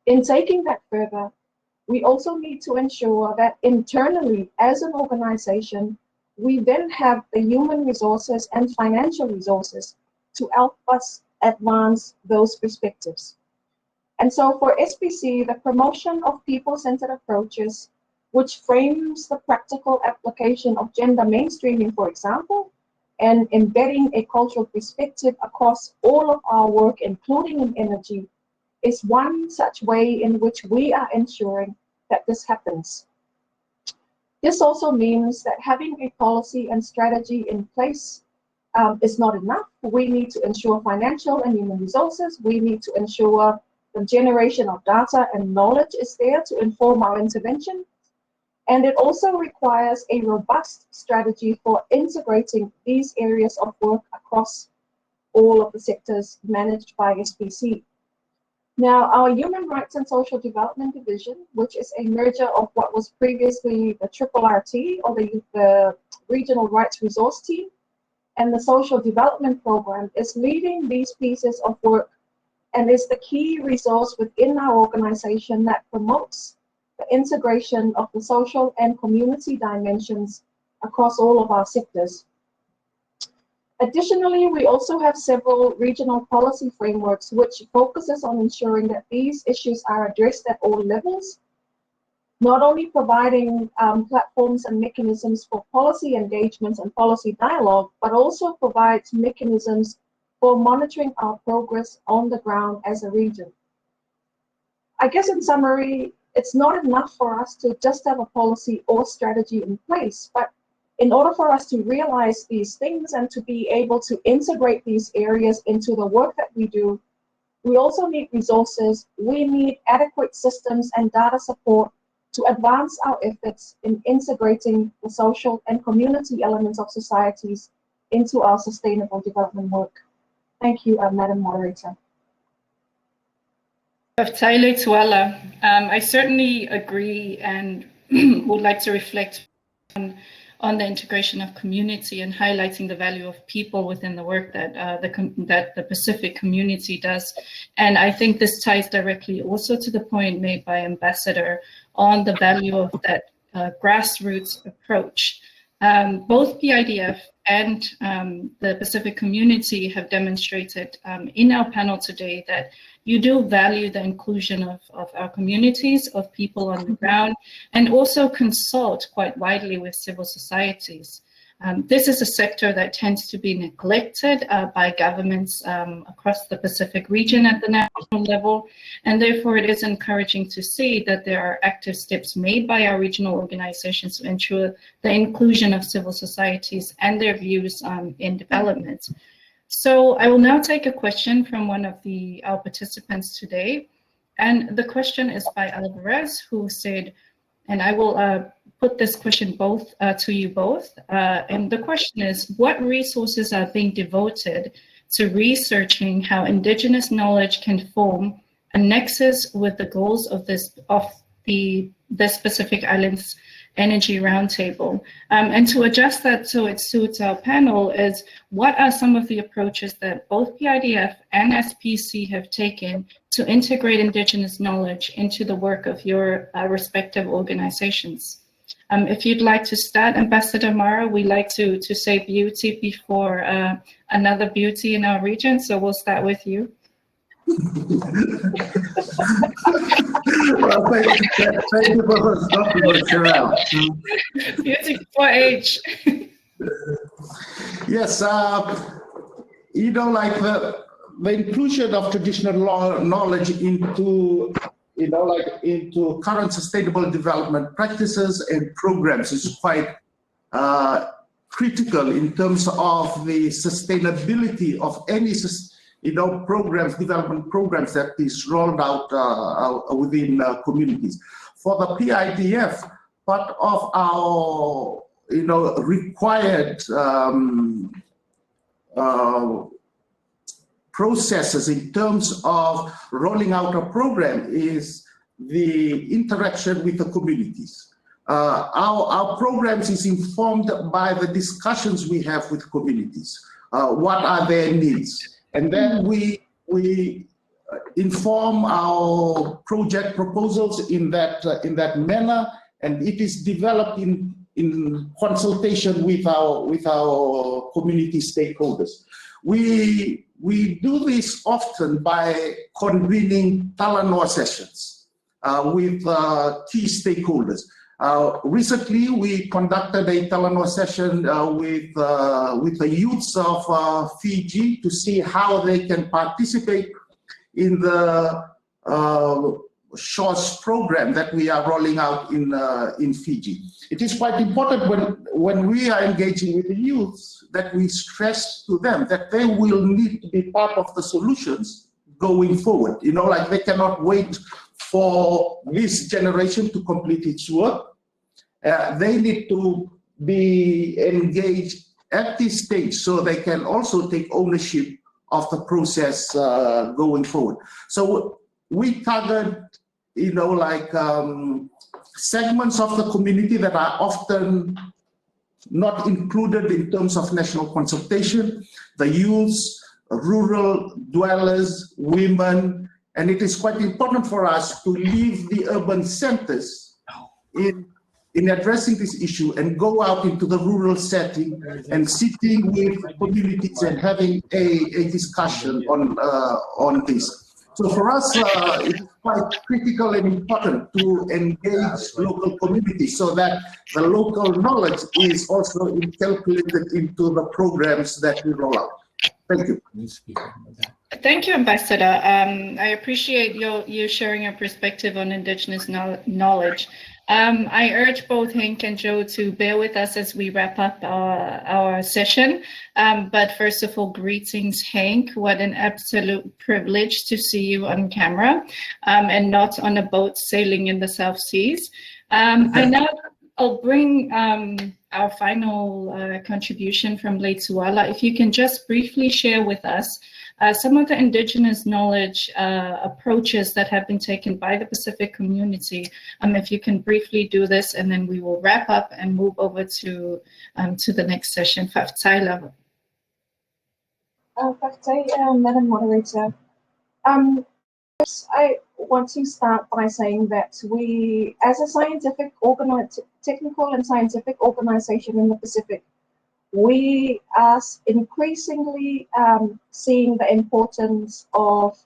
In taking that further, we also need to ensure that internally as an organization, we then have the human resources and financial resources to help us advance those perspectives. And so for SPC, the promotion of people-centered approaches, which frames the practical application of gender mainstreaming, for example, and embedding a cultural perspective across all of our work, including in energy, is one such way in which we are ensuring that this happens. This also means that having a policy and strategy in place is not enough. We need to ensure financial and human resources. We need to ensure the generation of data and knowledge is there to inform our intervention. And it also requires a robust strategy for integrating these areas of work across all of the sectors managed by SPC. Now, our Human Rights and Social Development Division, which is a merger of what was previously the RRRT, or the Regional Rights Resource Team, and the Social Development Program, is leading these pieces of work and is the key resource within our organization that promotes the integration of the social and community dimensions across all of our sectors. Additionally, we also have several regional policy frameworks which focuses on ensuring that these issues are addressed at all levels, not only providing platforms and mechanisms for policy engagements and policy dialogue, but also provides mechanisms for monitoring our progress on the ground as a region. I guess in summary, it's not enough for us to just have a policy or strategy in place, but in order for us to realize these things and to be able to integrate these areas into the work that we do, we also need resources. We need adequate systems and data support to advance our efforts in integrating the social and community elements of societies into our sustainable development work. Thank you, Madam Moderator. Lagipoiva, I certainly agree and would like to reflect on the integration of community and highlighting the value of people within the work that that the Pacific community does. And I think this ties directly also to the point made by Ambassador on the value of that grassroots approach. Both the IDF and the Pacific community have demonstrated in our panel today that you do value the inclusion of our communities, of people on the ground, and also consult quite widely with civil societies. This is a sector that tends to be neglected by governments across the Pacific region at the national level, and therefore it is encouraging to see that there are active steps made by our regional organizations to ensure the inclusion of civil societies and their views in development. So I will now take a question from one of our participants today, and the question is by Alvarez, who said, and I will put this question to you both. And the question is, what resources are being devoted to researching how Indigenous knowledge can form a nexus with the goals of the Pacific Islands Energy Roundtable? And to adjust that so it suits our panel is, what are some of the approaches that both PIDF and SPC have taken to integrate Indigenous knowledge into the work of your respective organizations? If you'd like to start, Ambassador Mara, we like to say beauty before another beauty in our region, so we'll start with you. Well, thank you for the Cherelle. Beauty before age. Yes, you know, like the inclusion of traditional knowledge into, you know, like into current sustainable development practices and programs is quite critical in terms of the sustainability of any, you know, programs, development programs that is rolled out within communities. For the PIDF, part of our, you know, required processes in terms of rolling out a program is the interaction with the communities. Our programs is informed by the discussions we have with communities. What are their needs? And then we inform our project proposals in that manner, and it is developed in consultation with our community stakeholders. We do this often by convening Talanoa sessions with key stakeholders. Recently, we conducted a Talanoa session with the youths of Fiji to see how they can participate in the SHORES program that we are rolling out in Fiji. It is quite important when we are engaging with the youths that we stress to them that they will need to be part of the solutions going forward. You know, like they cannot wait for this generation to complete its work. They need to be engaged at this stage so they can also take ownership of the process going forward. So we target, you know, like segments of the community that are often not included in terms of national consultation, the youths, rural dwellers, women, and it is quite important for us to leave the urban centers in addressing this issue and go out into the rural setting and sitting with communities and having a discussion on this. So for us, it's quite critical and important to engage local communities so that the local knowledge is also inculcated into the programs that we roll out. Thank you. Thank you, Ambassador. I appreciate you sharing your perspective on Indigenous knowledge. I urge both Henk and Joe to bear with us as we wrap up our session. But first of all, greetings, Henk. What an absolute privilege to see you on camera and not on a boat sailing in the South Seas. I'll bring our final contribution from Leituala. If you can just briefly share with us some of the Indigenous knowledge approaches that have been taken by the Pacific community. If you can briefly do this, and then we will wrap up and move over to the next session. Faftaila. Madam Moderator. I want to start by saying that we, as a technical and scientific organization in the Pacific, we are increasingly seeing the importance of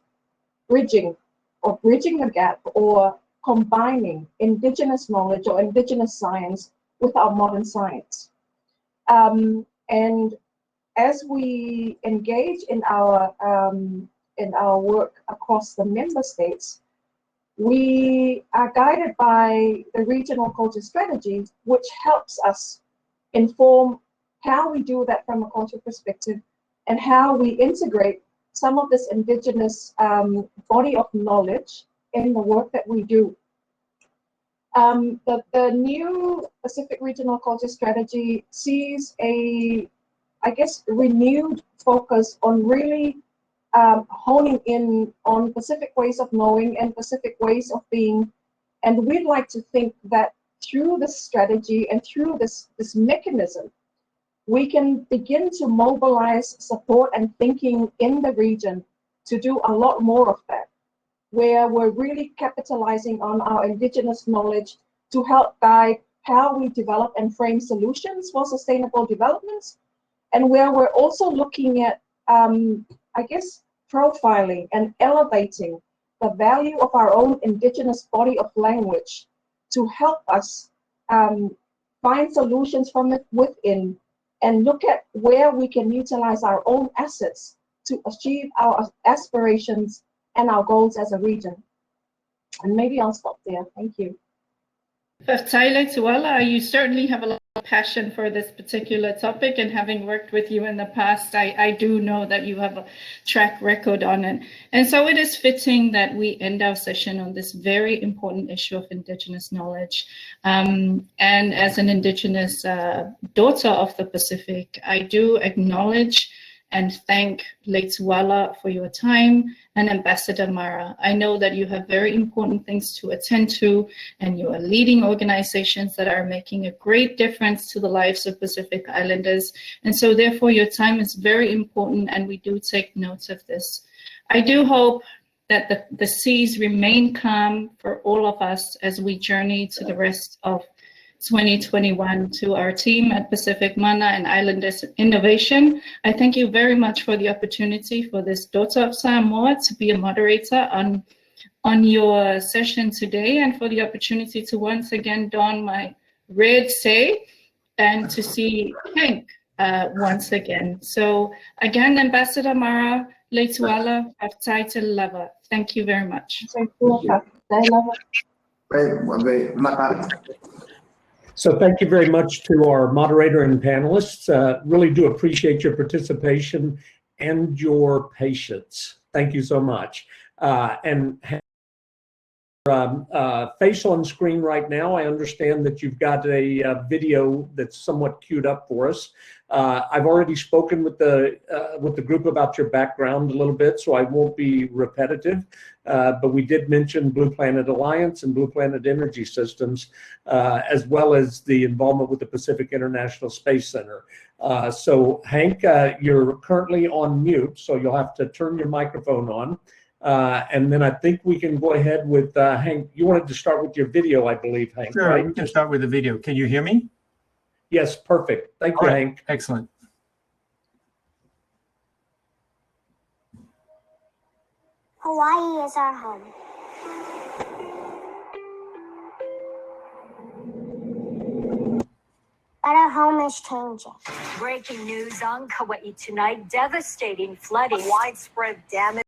bridging the gap or combining Indigenous knowledge or Indigenous science with our modern science. And as we engage in our work across the member states, we are guided by the regional culture strategy, which helps us inform how we do that from a cultural perspective and how we integrate some of this Indigenous body of knowledge in the work that we do. The new Pacific Regional Culture Strategy sees a, I guess, renewed focus on really honing in on Pacific ways of knowing and Pacific ways of being. And we'd like to think that through this strategy and through this mechanism, we can begin to mobilize support and thinking in the region to do a lot more of that, where we're really capitalizing on our Indigenous knowledge to help guide how we develop and frame solutions for sustainable developments, and where we're also looking at, I guess, profiling and elevating the value of our own Indigenous body of language to help us find solutions from it within and look at where we can utilize our own assets to achieve our aspirations and our goals as a region. And maybe I'll stop there. Thank you. Tuala, you certainly have a lot of passion for this particular topic, and having worked with you in the past, I do know that you have a track record on it. And so it is fitting that we end our session on this very important issue of Indigenous knowledge. And as an Indigenous daughter of the Pacific, I do acknowledge and thank Tuala for your time, and Ambassador Mara. I know that you have very important things to attend to, and you are leading organizations that are making a great difference to the lives of Pacific Islanders. And so therefore your time is very important, and we do take note of this. I do hope that the seas remain calm for all of us as we journey to the rest of 2021. To our team at Pacific Mana and Islanders Innovation, I thank you very much for the opportunity for this daughter of Samoa to be a moderator on your session today, and for the opportunity to once again don my red say and to see Hank once again. So again, Ambassador Mara, Leituala, Title Lover, thank you very much. So thank you very much to our moderator and panelists. Really do appreciate your participation and your patience. Thank you so much. And face on screen right now, I understand that you've got a video that's somewhat queued up for us. I've already spoken with the group about your background a little bit, so I won't be repetitive. But we did mention Blue Planet Alliance and Blue Planet Energy Systems, as well as the involvement with the Pacific International Space Center. So Hank, you're currently on mute, so you'll have to turn your microphone on. And then I think we can go ahead with Hank. You wanted to start with your video, I believe, Hank. Sure, right? we can start with the video. Can you hear me? Yes, perfect. Thank you, Hank. Excellent. Hawaii is our home. But our home is changing. Breaking news on Kauai tonight. Devastating flooding, widespread damage.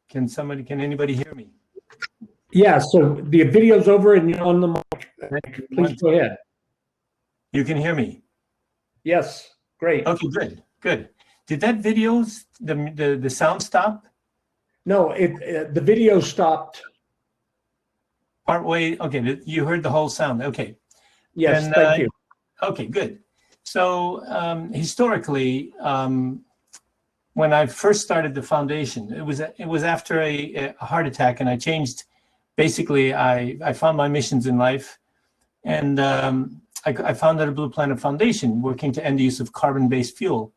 Can anybody hear me? Yeah, so the video's over and you're on the mic. Please go ahead. You can hear me? Yes, great. Okay, good. Did that the sound stop? No, the video stopped. Partway, okay, you heard the whole sound, okay. Yes, thank you. Okay, good. So historically, when I first started the foundation, it was after a heart attack, and I changed. Basically, I found my missions in life, and I founded a Blue Planet Foundation working to end the use of carbon-based fuel.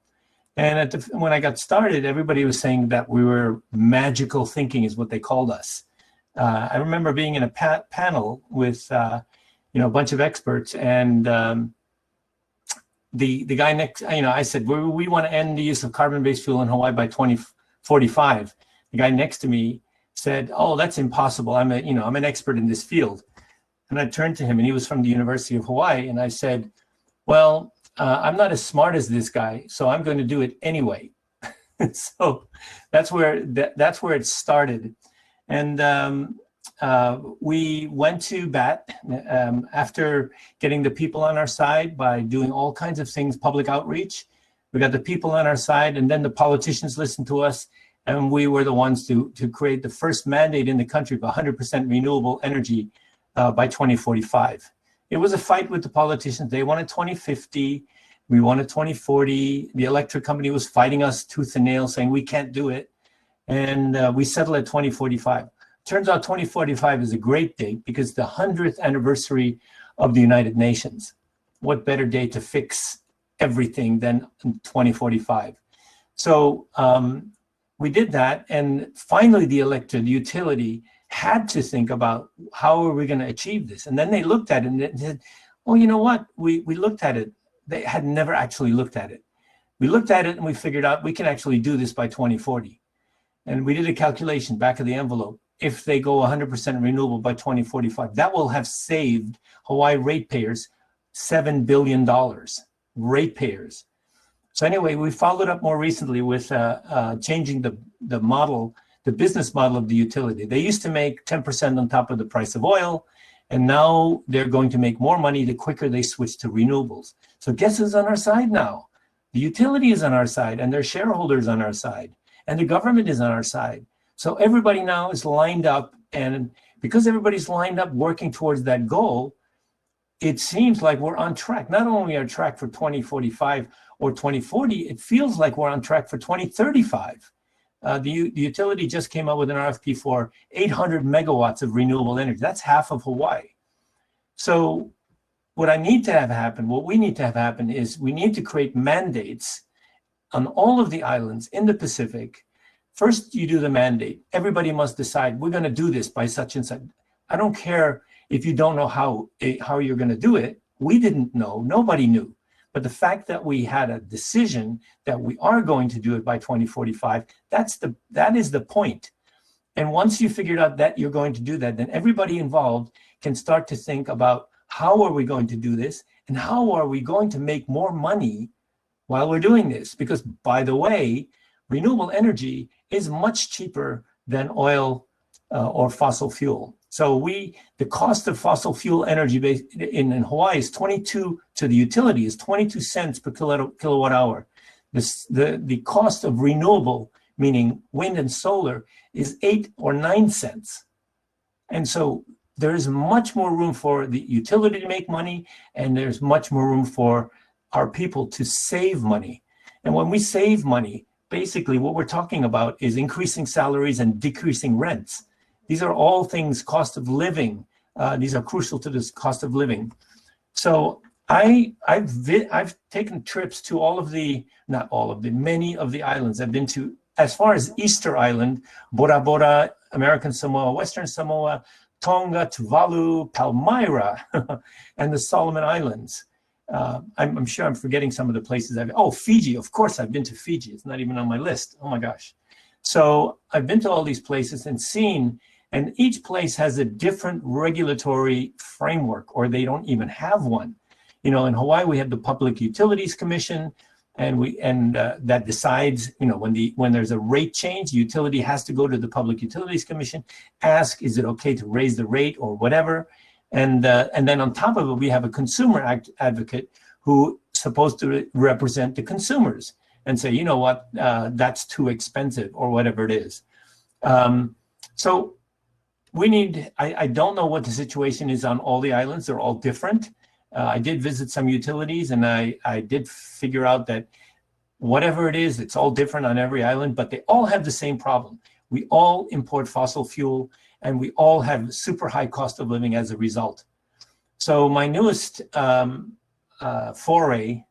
And when I got started, everybody was saying that we were magical thinking, is what they called us. I remember being in a panel with a bunch of experts, and the guy next, I said, we want to end the use of carbon-based fuel in Hawaii by 2045. The guy next to me said, "Oh, that's impossible. I'm an expert in this field." And I turned to him, and he was from the University of Hawaii, and I said, "Well, I'm not as smart as this guy, so I'm going to do it anyway." So that's where it started, and we went to bat after getting the people on our side by doing all kinds of things, public outreach. We got the people on our side, and then the politicians listened to us, and we were the ones to create the first mandate in the country of 100% renewable energy by 2045. It was a fight with the politicians. They wanted 2050. We wanted 2040. The electric company was fighting us tooth and nail, saying we can't do it. And we settled at 2045. Turns out 2045 is a great date because the 100th anniversary of the United Nations. What better day to fix everything than 2045? So we did that, and finally the elected utility had to think about how are we going to achieve this. And then they looked at it and they said, "Oh, you know what? We looked at it." They had never actually looked at it. We looked at it and we figured out we can actually do this by 2040. And we did a calculation back of the envelope. If they go 100% renewable by 2045, that will have saved Hawaii ratepayers $7 billion, ratepayers. So anyway, we followed up more recently with changing the model, the business model of the utility. They used to make 10% on top of the price of oil, and now they're going to make more money the quicker they switch to renewables. So guess who's on our side now? The utility is on our side, and their shareholders on our side, and the government is on our side. So everybody now is lined up, and because everybody's lined up working towards that goal, it seems like we're on track. Not only are we on track for 2045 or 2040, it feels like we're on track for 2035. The utility just came out with an RFP for 800 megawatts of renewable energy. That's half of Hawaii. So what we need to have happen is we need to create mandates on all of the islands in the Pacific. First, you do the mandate. Everybody must decide, we're going to do this by such and such. I don't care if you don't know how you're going to do it. We didn't know. Nobody knew. But the fact that we had a decision that we are going to do it by 2045, that is the point. And once you figured out that you're going to do that, then everybody involved can start to think about how are we going to do this and how are we going to make more money while we're doing this? Because, by the way, renewable energy is much cheaper than oil or fossil fuel. So the cost of fossil fuel energy in Hawaii is 22 to the utility is 22 cents per kilowatt hour. The cost of renewable, meaning wind and solar, is 8 or 9 cents. And so there is much more room for the utility to make money, and there's much more room for our people to save money. And when we save money, basically what we're talking about is increasing salaries and decreasing rents. These are all things, cost of living. These are crucial to this cost of living. So I've taken trips to many of the islands. I've been to as far as Easter Island, Bora Bora, American Samoa, Western Samoa, Tonga, Tuvalu, Palmyra, and the Solomon Islands. I'm sure I'm forgetting some of the places Fiji, of course I've been to Fiji. It's not even on my list. Oh my gosh. So I've been to all these places and seen, and each place has a different regulatory framework, or they don't even have one. In Hawaii, we have the Public Utilities Commission, and that decides, when there's a rate change, the utility has to go to the Public Utilities Commission, ask, is it okay to raise the rate or whatever? And then on top of it, we have a consumer advocate who's supposed to represent the consumers and say, you know what, that's too expensive or whatever it is. So we need, I don't know what the situation is on all the islands. They're all different. I did visit some utilities, and I did figure out that whatever it is, it's all different on every island, but they all have the same problem. We all import fossil fuel, and we all have super high cost of living as a result. So my newest foray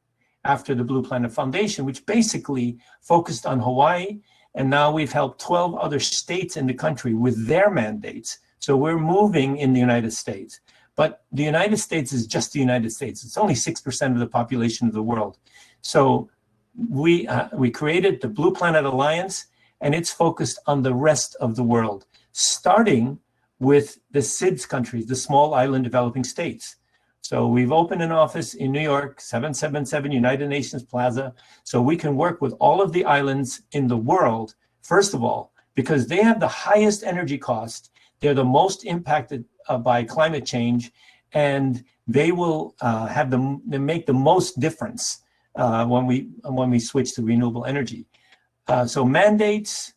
after the Blue Planet Foundation, which basically focused on Hawaii, and now we've helped 12 other states in the country with their mandates. So we're moving in the United States. But the United States is just the United States. It's only 6% of the population of the world. So we created the Blue Planet Alliance, and it's focused on the rest of the world, starting with the SIDS countries, the small island developing states. So we've opened an office in New York, 777 United Nations Plaza, so we can work with all of the islands in the world, first of all, because they have the highest energy cost. They're the most impacted by climate change, and they will they make the most difference when we switch to renewable energy. So mandates,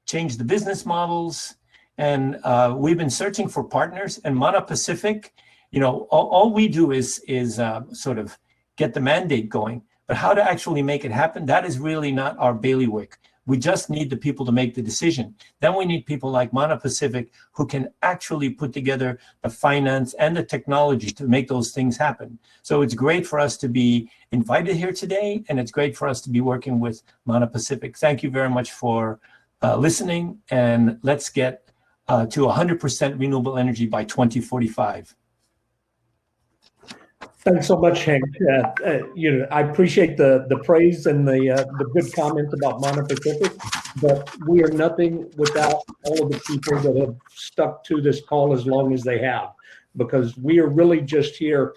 change the business models, and we've been searching for partners. And Mana Pacific, all we do is sort of get the mandate going, but how to actually make it happen, that is really not our bailiwick. We just need the people to make the decision. Then we need people like Mana Pacific who can actually put together the finance and the technology to make those things happen. So it's great for us to be invited here today, and it's great for us to be working with Mana Pacific. Thank you very much for listening, and let's get to 100% renewable energy by 2045. Thanks so much, Hank. I appreciate the praise and the good comments about Mana Pacific, but we are nothing without all of the people that have stuck to this call as long as they have, because we are really just here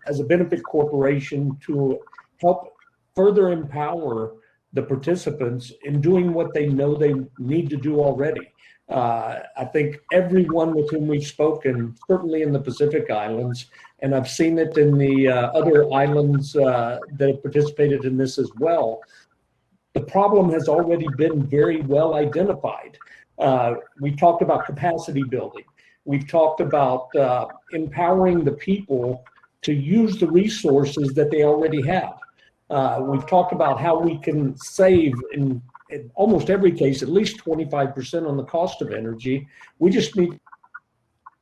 as a benefit corporation to help further empower the participants in doing what they know they need to do already. I think everyone with whom we've spoken, certainly in the Pacific Islands, and I've seen it in the other islands that have participated in this as well, the problem has already been very well identified. We talked about capacity building. We've talked about empowering the people to use the resources that they already have. We've talked about how we can save in almost every case, at least 25% on the cost of energy. We just need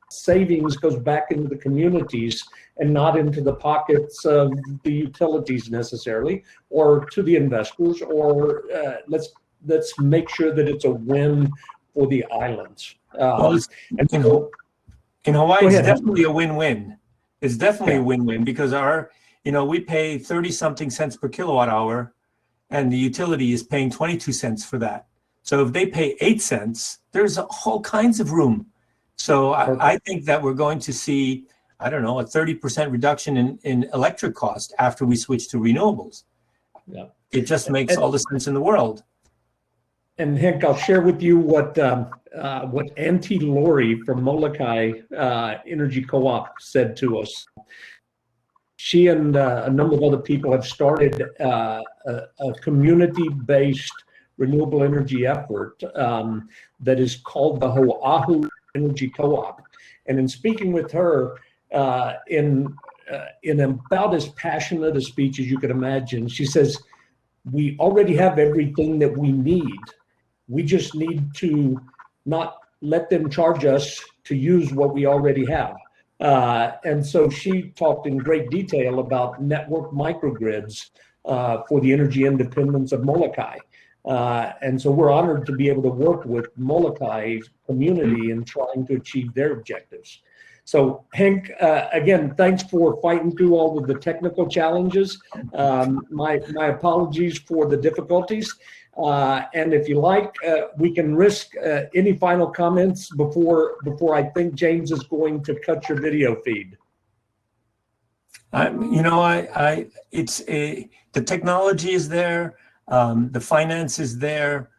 savings goes back into the communities and not into the pockets of the utilities necessarily, or to the investors, or let's make sure that it's a win for the islands. In Hawaii, it's definitely a win-win. It's definitely a win-win, because we pay 30-something cents per kilowatt hour, and the utility is paying 22 cents for that. So if they pay 8 cents, there's all kinds of room. So I think that we're going to see, a 30% reduction in electric cost after we switch to renewables. Yeah, it just makes all the sense in the world. And Hank, I'll share with you what Auntie Lori from Molokai Energy Co-op said to us. She and a number of other people have started a community-based renewable energy effort that is called the Ahu Energy Co-op. And in speaking with her, in about as passionate a speech as you could imagine, she says, we already have everything that we need. We just need to not let them charge us to use what we already have. And so she talked in great detail about network microgrids for the energy independence of Molokai. And so we're honored to be able to work with Molokai's community in trying to achieve their objectives. So Hank, again, thanks for fighting through all of the technical challenges. My apologies for the difficulties. And if you like, we can risk any final comments before I think James is going to cut your video feed. The technology is there, the finance is there.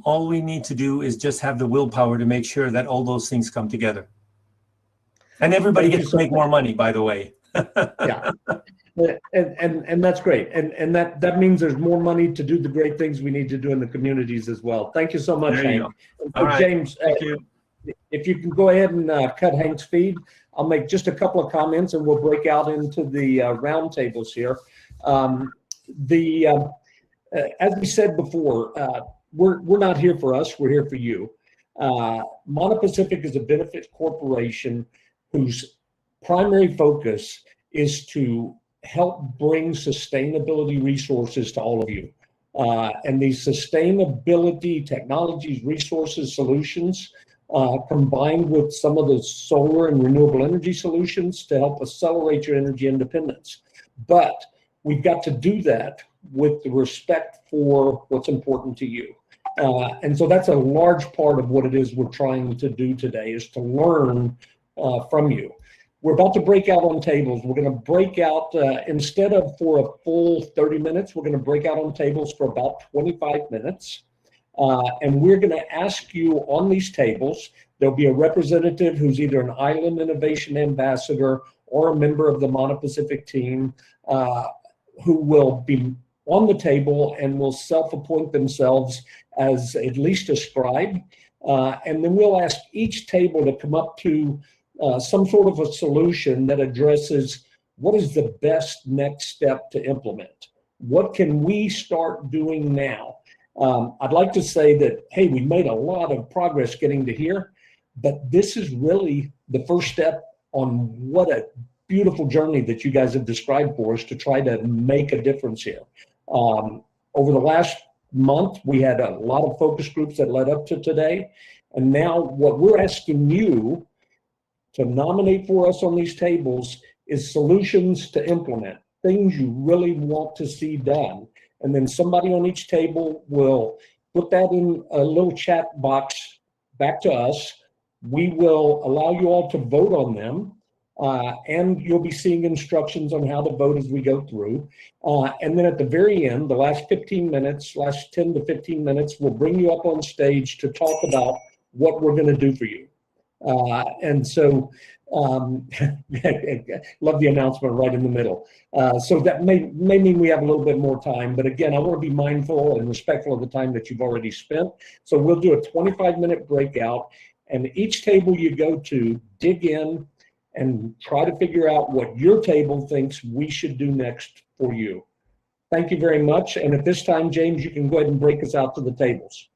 All we need to do is just have the willpower to make sure that all those things come together. And everybody gets to make more money, by the way. Yeah, and that's great. And that means there's more money to do the great things we need to do in the communities as well. Thank you so much, Hank. All right. James, thank you. If you can go ahead and cut Hank's feed, I'll make just a couple of comments and we'll break out into the roundtables here. As we said before, we're not here for us, we're here for you. Mono-Pacific is a benefit corporation whose primary focus is to help bring sustainability resources to all of you. And these sustainability technologies, resources, solutions, combined with some of the solar and renewable energy solutions to help accelerate your energy independence. But we've got to do that with the respect for what's important to you. And so that's a large part of what it is we're trying to do today, is to learn from you. We're about to break out on tables. We're going to break out, instead of for a full 30 minutes, we're going to break out on tables for about 25 minutes. And we're going to ask you on these tables, there'll be a representative who's either an Island Innovation Ambassador or a member of the Mono-Pacific team who will be on the table and will self-appoint themselves as at least a scribe. And then we'll ask each table to come up to some sort of a solution that addresses what is the best next step to implement. What can we start doing now? I'd like to say that, hey, we made a lot of progress getting to here, but this is really the first step on what a beautiful journey that you guys have described for us to try to make a difference here. Over the last month, we had a lot of focus groups that led up to today. And now what we're asking you to nominate for us on these tables is solutions to implement, things you really want to see done. And then somebody on each table will put that in a little chat box back to us. We will allow you all to vote on them. And you'll be seeing instructions on how to vote as we go through. And then at the very end, the last 15 minutes, last 10 to 15 minutes, we'll bring you up on stage to talk about what we're going to do for you. And so, love the announcement right in the middle. So that may mean we have a little bit more time, but again, I want to be mindful and respectful of the time that you've already spent. So we'll do a 25-minute breakout, and each table you go to, dig in and try to figure out what your table thinks we should do next for you. Thank you very much. And at this time, James, you can go ahead and break us out to the tables.